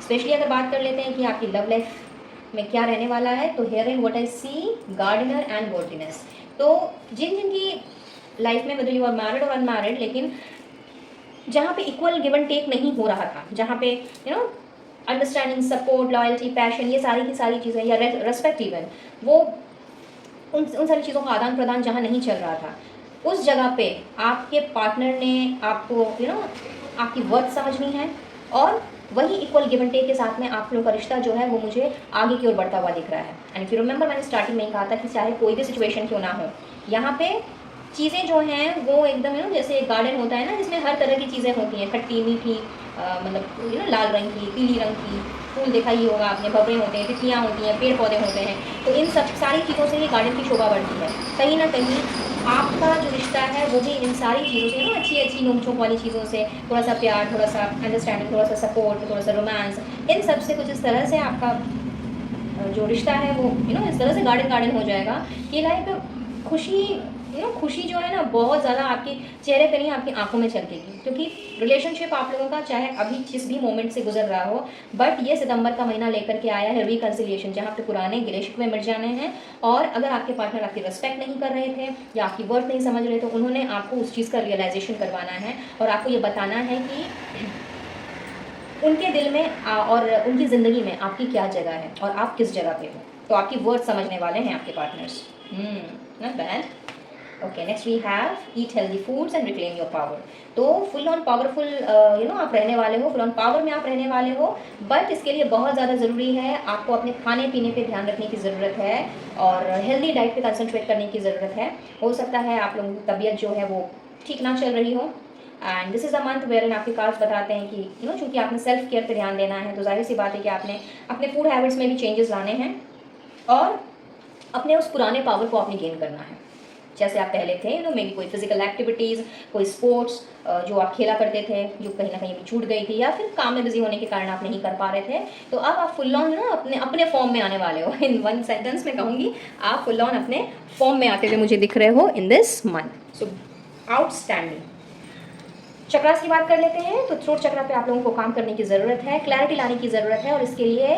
स्पेशली अगर बात कर लेते हैं कि आपकी लव लाइफ में क्या रहने वाला है, तो herein what I see, gardener and worldness. तो जिन जिन की लाइफ में, मतलब you are married or unmarried, लेकिन जहाँ पे इक्वल गिव एंड टेक नहीं हो रहा था, जहाँ पे अंडरस्टैंडिंग, सपोर्ट, लॉयल्टी, पैशन, ये सारी की सारी चीज़ें, या रेस्पेक्ट इवन, वो उन सारी चीज़ों का आदान प्रदान जहाँ नहीं चल रहा था, उस जगह पे आपके पार्टनर ने आपको आपकी वर्थ समझनी है, और वही इक्वल गिव एंड टेक के साथ में आप लोगों का रिश्ता जो है वो मुझे आगे की ओर बढ़ता हुआ दिख रहा है। एंड इफ यू रिमेंबर, मैंने स्टार्टिंग में ही कहा था कि चाहे कोई भी सिचुएशन क्यों ना हो, यहाँ पे चीज़ें जो हैं वो एकदम जैसे एक गार्डन होता है ना, जिसमें हर तरह की चीज़ें होती हैं, खट्टी मीठी, मतलब लाल रंग की, पीली रंग की, फूल देखा ही होगा आपने, भवरे होते हैं, तितलियाँ होती हैं, पेड़ पौधे होते हैं, तो इन सब सारी चीज़ों से ये गार्डन की शोभा बढ़ती है। कहीं ना कहीं आपका जो रिश्ता है वो भी इन सारी चीज़ों से, अच्छी अच्छी नोक-झोंक वाली चीज़ों से, थोड़ा सा प्यार, थोड़ा सा अंडरस्टैंडिंग, थोड़ा सा सपोर्ट, थोड़ा सा रोमांस, इन सब से कुछ इस तरह से आपका जो रिश्ता है वो इस तरह से गार्डन हो जाएगा कि लाइक खुशी खुशी जो है ना बहुत ज़्यादा आपके चेहरे पे नहीं आपकी आंखों में छलकेगी, क्योंकि रिलेशनशिप आप लोगों का चाहे अभी जिस भी मोमेंट से गुजर रहा हो, बट ये सितंबर का महीना लेकर के आया है रिकन्सिलिएशन, जहाँ पे पुराने गिले शिकवे मिट जाने हैं। और अगर आपके पार्टनर आपकी रिस्पेक्ट नहीं कर रहे थे या आपकी वर्थ नहीं समझ रहे, तो उन्होंने आपको उस चीज़ का रियलाइजेशन करवाना है और आपको ये बताना है कि उनके दिल में और उनकी ज़िंदगी में आपकी क्या जगह है और आप किस जगह पे हो। तो आपकी वर्थ समझने वाले हैं आपके partners. Not bad. Okay, next we have eat healthy foods and reclaim your power. तो फुल ऑन पावरफुल आप रहने वाले हो, फुल ऑन पावर में आप रहने वाले हो, बट इसके लिए बहुत ज़्यादा ज़रूरी है आपको अपने खाने पीने पे ध्यान रखने की ज़रूरत है और हेल्दी डाइट पे कंसंट्रेट करने की ज़रूरत है। हो सकता है आप लोगों की तबीयत जो है वो ठीक ना चल रही हो, and this is a month wherein आपके कार्ड्स बताते हैं कि चूँकि आपने सेल्फ केयर पे ध्यान देना है, तो जाहिर सी बात है कि आपने अपने फूड हैबिट्स में भी चेंजेस लाने हैं और अपने उस पुराने पावर को आपने गेन करना है। जैसे आप पहले थे मे बी कोई फिजिकल एक्टिविटीज़, कोई स्पोर्ट्स जो आप खेला करते थे, जो कहीं ना कहीं भी छूट गई थी, या फिर काम में बिजी होने के कारण आप नहीं कर पा रहे थे, तो अब आप फुल ऑन अपने अपने फॉर्म में आने वाले हो। इन वन सेंटेंस में कहूँगी, आप फुल ऑन अपने फॉर्म में आते हुए मुझे दिख रहे हो इन this month. So outstanding. Chakras की बात कर लेते हैं, तो थ्रोट चक्रा पे आप लोगों को काम करने की ज़रूरत है, क्लैरिटी लाने की ज़रूरत है, और इसके लिए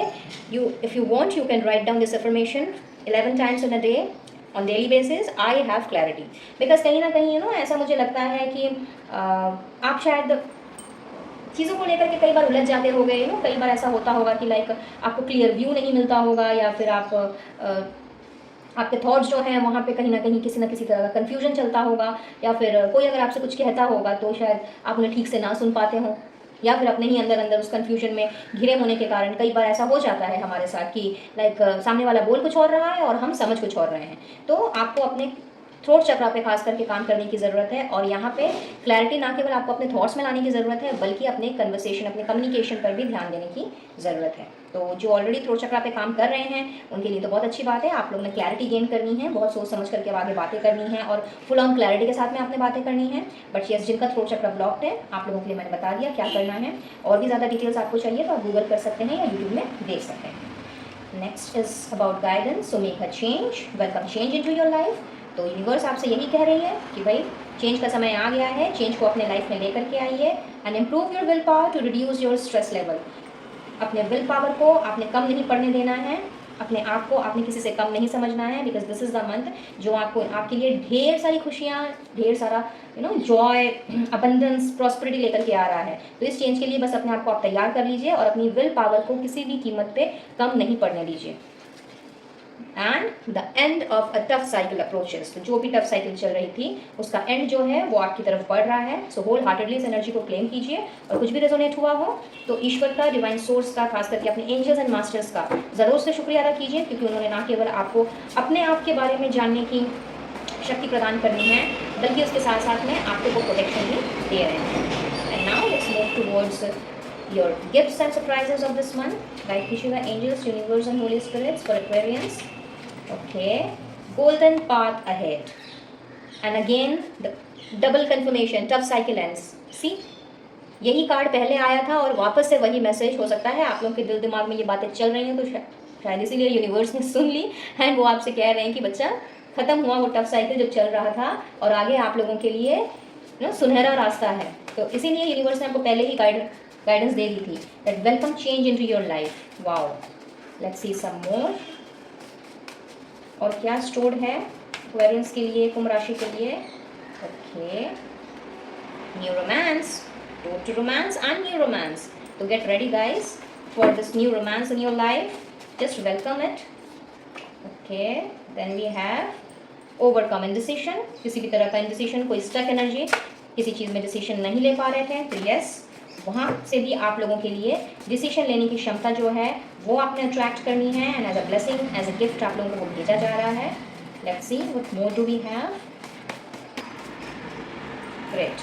if you want you can write down this affirmation 11 times in a day on daily basis, I have clarity. Because कहीं ना कहीं ऐसा मुझे लगता है कि आप शायद चीज़ों को लेकर के कई बार उलझ जाते हो गए। कई बार ऐसा होता होगा कि लाइक आपको क्लियर व्यू नहीं मिलता होगा, या फिर आपके थॉट्स जो हैं वहाँ पे कहीं ना कहीं किसी ना किसी तरह का कन्फ्यूजन चलता होगा, या फिर कोई अगर आपसे कुछ कहता होगा तो शायद आप उन्हें ठीक से ना सुन पाते हो, या फिर अपने ही अंदर अंदर उस कन्फ्यूजन में घिरे होने के कारण कई बार ऐसा हो जाता है हमारे साथ कि लाइक सामने वाला बोल कुछ और रहा है और हम समझ कुछ और रहे हैं। तो आपको अपने थ्रोट चक्रा पे खास करके काम करने की ज़रूरत है, और यहाँ पे क्लैरिटी ना केवल आपको अपने थॉट्स में लाने की ज़रूरत है, बल्कि अपने कन्वर्सेशन, अपने कम्युनिकेशन पर भी ध्यान देने की ज़रूरत है। तो जो ऑलरेडी थ्रोट चक्रा पे काम कर रहे हैं उनके लिए तो बहुत अच्छी बात है, आप लोगों ने क्लैरिटी गेन करनी है, बहुत सोच समझ करके आगे बातें करनी है और फुल ऑन क्लैरिटी के साथ में आपने बातें करनी है। बट यस, जिनका थ्रोट चक्रा ब्लॉक्ड है, आप लोगों के लिए मैंने बता दिया क्या करना है। और भी ज़्यादा डिटेल्स आपको चाहिए तो आप गूगल कर सकते हैं या यूट्यूब में देख सकते हैं। Next is about guidance. So make a change, welcome change in to your life. तो यूनिवर्स आपसे यही कह रही है कि भाई चेंज का समय आ गया है, चेंज को अपने लाइफ में लेकर के आइए and improve your will power to reduce your stress level. अपने विल पावर को आपने कम नहीं पड़ने देना है, अपने आप को आपने किसी से कम नहीं समझना है, because this is the month जो आपको आपके लिए ढेर सारी खुशियाँ, ढेर सारा जॉय, अबंडेंस, प्रॉस्पेरिटी लेकर के आ रहा है। तो इस चेंज के लिए बस अपने आप को आप तैयार कर लीजिए और अपनी विल पावर को किसी भी कीमत पे कम नहीं पड़ने दीजिए। And the end of a tough cycle approaches. तो जो भी टफ साइकिल चल रही थी उसका एंड जो है वो आपकी तरफ बढ़ रहा है। सो होल हार्टेडली इस एनर्जी को क्लेम कीजिए, और कुछ भी रेजोनेट हुआ हो तो ईश्वर का, डिवाइन सोर्स का, खास करके अपने एंजल्स एंड मास्टर्स का ज़रूर से शुक्रिया अदा कीजिए, क्योंकि उन्होंने ना केवल आपको अपने आप के बारे में जानने की शक्ति प्रदान करनी है, बल्कि उसके साथ साथ में आपको वो प्रोटेक्शन भी दे रहे हैं। And now let's move towards your gifts and surprises of this month. Guide कीजिएगा angels, universe and holy spirits for Aquarians. Okay, golden path ahead, and again the double confirmation, tough cycle ends. See, यही card पहले आया था और वापस से वही message. हो सकता है आप लोगों के दिल दिमाग में ये बातें चल रही हैं, तो शायद इसीलिए यूनिवर्स ने सुन ली एंड वो आपसे कह रहे हैं कि बच्चा ख़त्म हुआ वो टफ साइकिल जो चल रहा था, और आगे आप लोगों के लिए सुनहरा रास्ता है। तो इसीलिए यूनिवर्स ने आपको पहले ही गाइडेंस दे दी थी that welcome change into your life. Wow, let's see some more. और क्या स्टोर्ड है एक्वेरियंस के लिए, कुंभ राशि के लिए। Okay, new romance, road to romance and new romance. So get ready guys for this new romance in your life. Just welcome it. Okay, then we have overcome indecision. किसी भी तरह का indecision, कोई stuck energy, किसी चीज़ में decision नहीं ले पा रहे थे, तो yes, वहाँ से भी आप लोगों के लिए डिसीजन लेने की क्षमता जो है वो आपने अट्रैक्ट करनी है, and as a blessing, as a gift आप लोगों को वो भेजा जा रहा है। Let's see what more do we have. Great,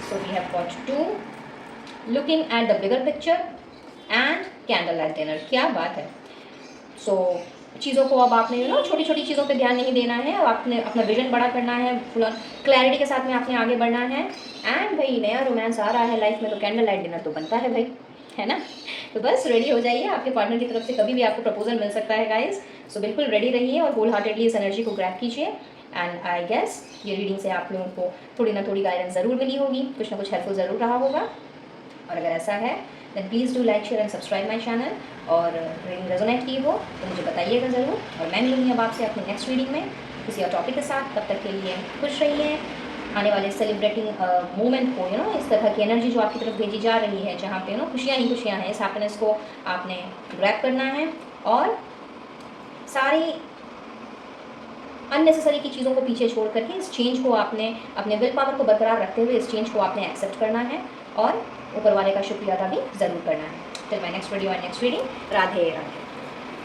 so we have got 2 looking at the bigger picture and candle light dinner. क्या बात है। सो चीज़ों को अब आपने छोटी छोटी चीज़ों पे ध्यान नहीं देना है, अब आपने अपना विजन बड़ा करना है, फुल क्लैरिटी के साथ में आपने आगे बढ़ना है। एंड भाई नया रोमांस आ रहा है लाइफ में, तो कैंडल लाइट डिनर तो बनता है भाई, है ना। तो बस रेडी हो जाइए, आपके पार्टनर की तरफ से कभी भी आपको प्रपोजल मिल सकता है गाइस। सो बिल्कुल रेडी रहिए और होल हार्टेडली इस एनर्जी को ग्रैब कीजिए एंड आई गेस ये रीडिंग से आप लोगों को थोड़ी ना थोड़ी गाइडेंस ज़रूर मिली होगी, कुछ ना कुछ हेल्पफुल ज़रूर रहा होगा। और अगर ऐसा है then please do like share and subscribe my channel, और रीडिंग रेजोनेट की हो तो मुझे बताइएगा ज़रूर। और मैं मिलूँगी अब आपसे अपने नेक्स्ट रीडिंग में किसी और टॉपिक के साथ। तब तक के लिए खुश रहिए। आने वाले सेलिब्रेटिंग मोमेंट को इस तरह की एनर्जी जो आपकी तरफ भेजी जा रही है, जहाँ पे खुशियाँ ही खुशियाँ हैं, इस हैप्पीनेस को आपने ग्रैब करना है और सारी अननेसेसरी की चीज़ों को पीछे छोड़ करके इस चेंज को आपने अपने विल पावर को बरकरार रखते हुए इस चेंज को आपने एक्सेप्ट करना है और ऊपर वाले का शुक्रिया अदा भी ज़रूर करना है। Till my next video and next reading, Radhe Radhe.